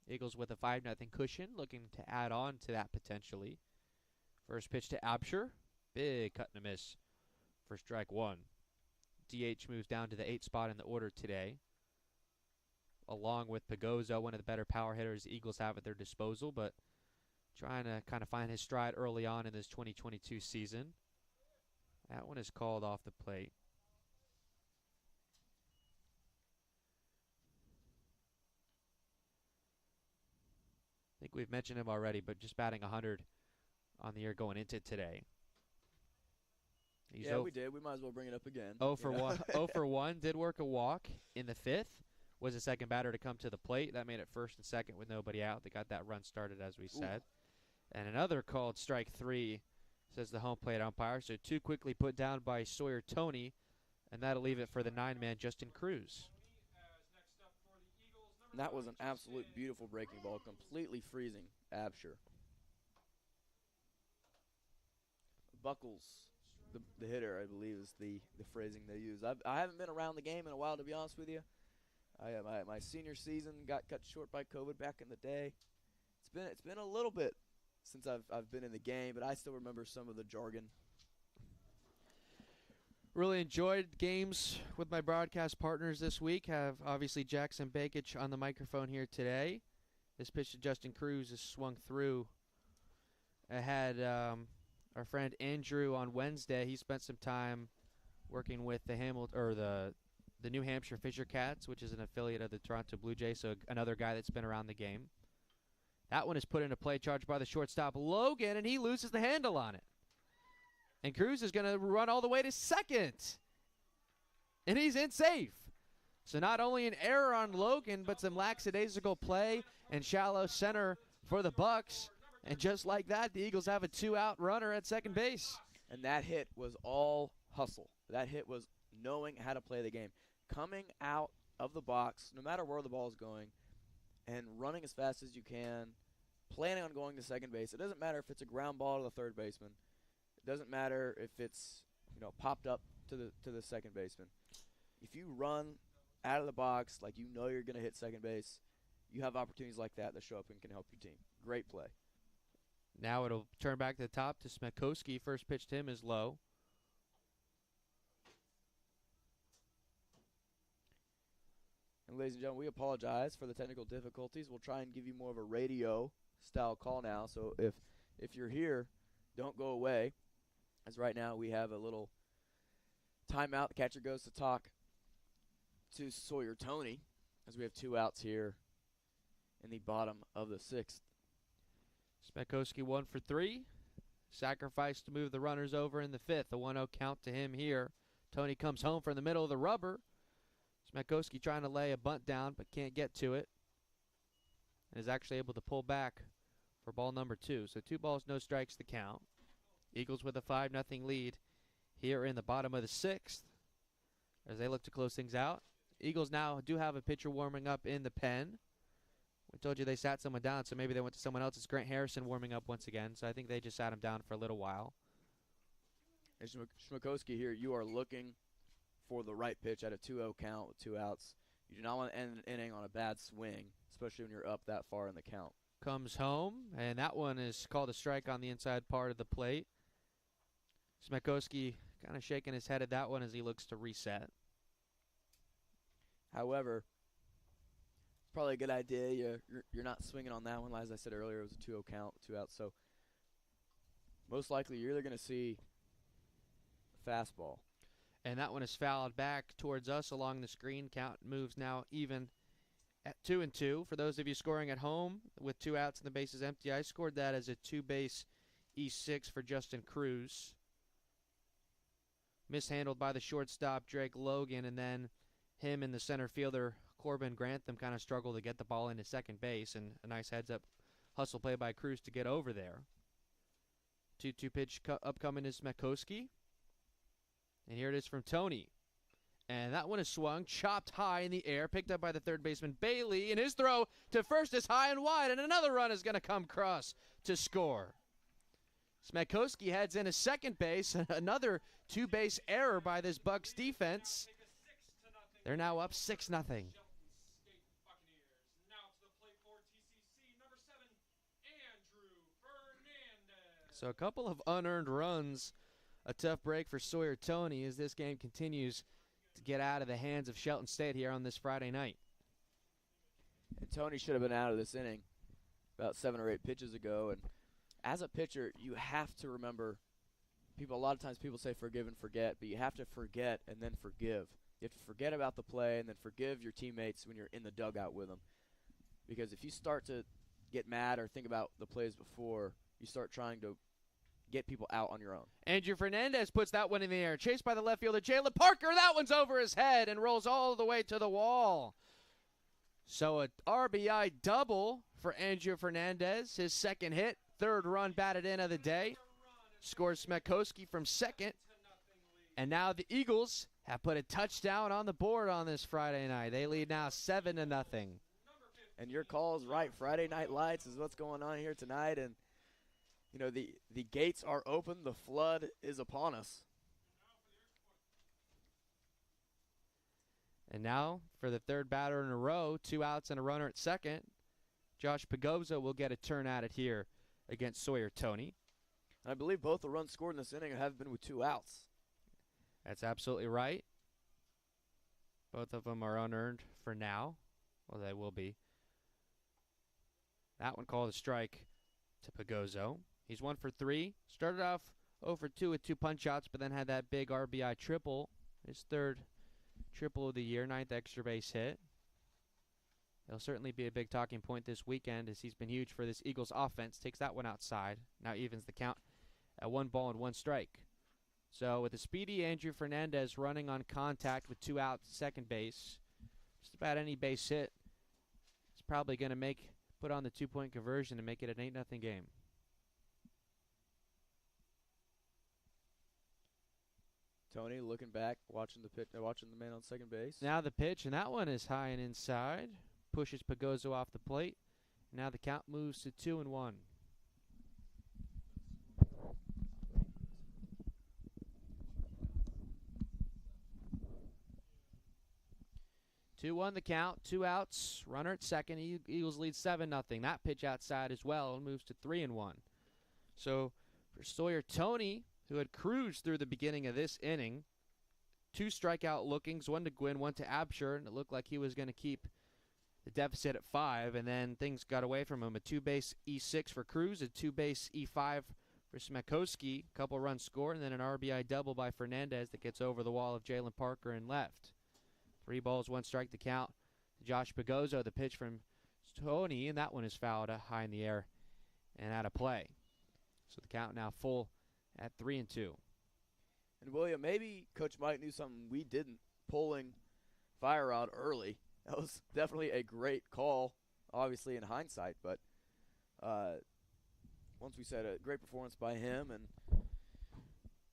Eagles with a 5-0 cushion, looking to add on to that potentially. First pitch to Absher. Big cut and a miss for strike 1. DH moves down to the 8th spot in the order today, along with Pagoza, one of the better power hitters the Eagles have at their disposal, but trying to kind of find his stride early on in this 2022 season. That one is called off the plate. I think we've mentioned him already, but just batting 100 on the year going into today. We did. We might as well bring it up again. 0 for 1. 0 for 1. Did work a walk in the 5th. Was the second batter to come to the plate. That made it first and second with nobody out. They got that run started, as we said. And another called strike 3, says the home plate umpire. So 2 quickly put down by Sawyer Toney, and that'll leave it for the 9-man Justin Cruz. And that was an absolute beautiful breaking ball, completely freezing Absher. Buckles, the hitter, I believe, is the phrasing they use. I haven't been around the game in a while, to be honest with you. My senior season got cut short by COVID back in the day. It's been a little bit since I've been in the game, but I still remember some of the jargon. Really enjoyed games with my broadcast partners this week. Have obviously Jackson Bakich on the microphone here today. This pitch to Justin Cruz is swung through. I had our friend Andrew on Wednesday. He spent some time working with the New Hampshire Fisher Cats, which is an affiliate of the Toronto Blue Jays, so another guy that's been around the game. That one is put into play, charged by the shortstop Logan, and he loses the handle on it. And Cruz is going to run all the way to second. And he's in safe. So not only an error on Logan, but some lackadaisical play and shallow center for the Bucks. And just like that, the Eagles have a 2-out runner at second base. And that hit was all hustle. That hit was knowing how to play the game. Coming out of the box, no matter where the ball is going, and running as fast as you can, planning on going to second base. It doesn't matter if it's a ground ball to the third baseman. It doesn't matter if it's popped up to the second baseman. If you run out of the box like you know you're going to hit second base, you have opportunities like that show up and can help your team. Great play. Now it'll turn back to the top to Smekowski. First pitch to him is low. And ladies and gentlemen, we apologize for the technical difficulties. We'll try and give you more of a radio-style call now. So if you're here, don't go away. As right now we have a little timeout. The catcher goes to talk to Sawyer Toney as we have 2 outs here in the bottom of the 6th. Smekowski 1 for 3. Sacrifice to move the runners over in the 5th. A 1-0 count to him here. Toney comes home from the middle of the rubber. Smekowski trying to lay a bunt down but can't get to it. And is actually able to pull back for ball number 2. So 2 balls, no strikes to count. Eagles with a 5-0 lead here in the bottom of the 6th as they look to close things out. Eagles now do have a pitcher warming up in the pen. We told you they sat someone down, so maybe they went to someone else. It's Grant Harrison warming up once again, so I think they just sat him down for a little while. And Smekowski here, you are looking for the right pitch at a 2-0 count with 2 outs. You do not want to end an inning on a bad swing, especially when you're up that far in the count. Comes home, and that one is called a strike on the inside part of the plate. Smekoski kind of shaking his head at that one as he looks to reset. However, it's probably a good idea. You're not swinging on that one. As I said earlier, it was a 2-0 count, 2 outs. So most likely you're either going to see a fastball. And that one is fouled back towards us along the screen. Count moves now even at 2-2. For those of you scoring at home with 2 outs and the bases empty, I scored that as a 2-base E6 for Justin Cruz. Mishandled by the shortstop, Drake Logan, and then him and the center fielder, Corbin Grantham, kind of struggled to get the ball into second base, and a nice heads-up hustle play by Cruz to get over there. 2-2 pitch upcoming is Smekoski. And here it is from Tony. And that one is swung, chopped high in the air, picked up by the third baseman Bailey, and his throw to first is high and wide, and another run is going to come across to score. Smekoski heads into second base, another 2-base error by this Bucks defense. They're now up 6-0. Shelton State Buccaneers. Now to the plate for TCC, number 7, Andrew Fernandez. So a couple of unearned runs. A tough break for Sawyer Tony as this game continues to get out of the hands of Shelton State here on this Friday night. And Tony should have been out of this inning about 7 or 8 pitches ago. And as a pitcher, you have to remember, a lot of times people say forgive and forget, but you have to forget and then forgive. You have to forget about the play and then forgive your teammates when you're in the dugout with them. Because if you start to get mad or think about the plays before, you start trying to get people out on your own. Andrew Fernandez puts that one in the air. Chased by the left fielder, Jalen Parker. That one's over his head and rolls all the way to the wall. So an RBI double for Andrew Fernandez. His second hit, third run batted in of the day. Scores Smekoski from second. And now the Eagles have put a touchdown on the board on this Friday night. They lead now 7-0. And your call is right. Friday Night Lights is what's going on here tonight. And you know, the gates are open. The flood is upon us. And now, for the third batter in a row, 2 outs and a runner at second, Josh Pagozza will get a turn at it here against Sawyer Tony. And I believe both the runs scored in this inning have been with 2 outs. That's absolutely right. Both of them are unearned for now. Well, they will be. That one called a strike to Pagozzo. He's 1 for 3. Started off 0 for 2 with 2 punch-outs, but then had that big RBI triple. His third triple of the year, 9th extra base hit. He'll certainly be a big talking point this weekend as he's been huge for this Eagles offense. Takes that one outside. Now evens the count at 1 ball and 1 strike. So with a speedy Andrew Fernandez running on contact with 2 outs at second base, just about any base hit is probably going to put on the 2-point conversion and make it an 8-0 game. Tony looking back, watching the man on second base. Now the pitch, and that one is high and inside. Pushes Pagozzo off the plate. Now the count moves to 2-1. 2-1 the count, 2 outs, runner at second. Eagles lead 7-0. That pitch outside as well moves to 3-1. So for Sawyer Tony, who had cruised through the beginning of this inning, 2 strikeout lookings, 1 to Gwynn, 1 to Absher, and it looked like he was going to keep the deficit at 5, and then things got away from him. A 2-base E6 for Cruz, a 2-base E5 for Smekoski, a couple runs scored, and then an RBI double by Fernandez that gets over the wall of Jalen Parker and left. 3 balls, 1 strike to count. Josh Pagozzo, the pitch from Tony, and that one is fouled high in the air and out of play. So the count now full at 3-2. And William, maybe Coach Mike knew something we didn't, pulling Fire Rod early. That was definitely a great call, obviously in hindsight, but once we said a great performance by him and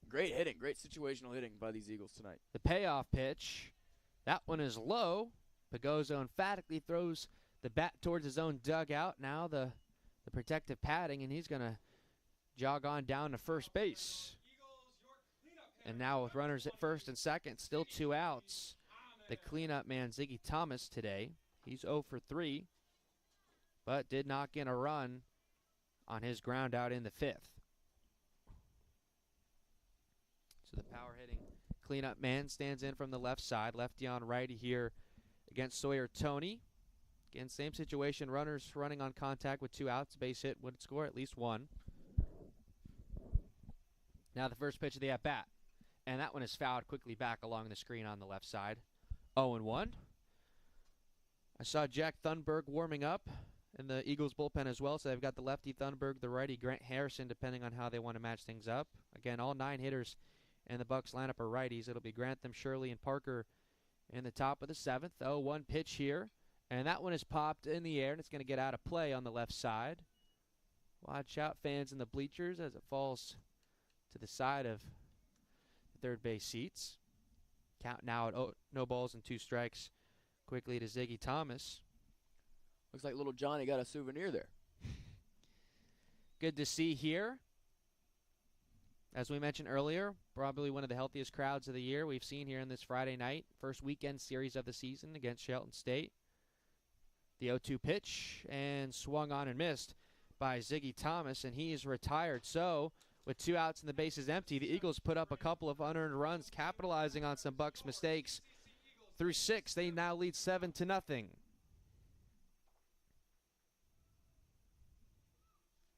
great hitting, great situational hitting by these Eagles tonight. The payoff pitch, that one is low. Pagozzo emphatically throws the bat towards his own dugout. Now the protective padding, and he's going to jog on down to first base. And now with runners at first and second, still 2 outs. The cleanup man, Ziggy Thomas, today. He's 0 for 3, but did not get a run on his ground out in the 5th. So the power hitting cleanup man stands in from the left side. Lefty on righty here against Sawyer Tony. Again, same situation. Runners running on contact with 2 outs. Base hit would score at least 1. Now the first pitch of the at-bat. And that one is fouled quickly back along the screen on the left side. 0-1. I saw Jack Thunberg warming up in the Eagles bullpen as well. So they've got the lefty Thunberg, the righty Grant Harrison, depending on how they want to match things up. Again, all 9 hitters in the Bucks lineup are righties. It'll be Grantham, Shirley, and Parker in the top of the 7th. 0-1 pitch here. And that one is popped in the air, and it's going to get out of play on the left side. Watch out, fans in the bleachers, as it falls to the side of the third base seats. Count now at no balls and 2 strikes. Quickly to Ziggy Thomas. Looks like little Johnny got a souvenir there. Good to see here. As we mentioned earlier, probably one of the healthiest crowds of the year we've seen here in this Friday night. First weekend series of the season against Shelton State. The 0-2 pitch, and swung on and missed by Ziggy Thomas, and he is retired. So, with 2 outs and the bases empty, the Eagles put up a couple of unearned runs, capitalizing on some Bucks mistakes. Through 6, they now lead 7-0.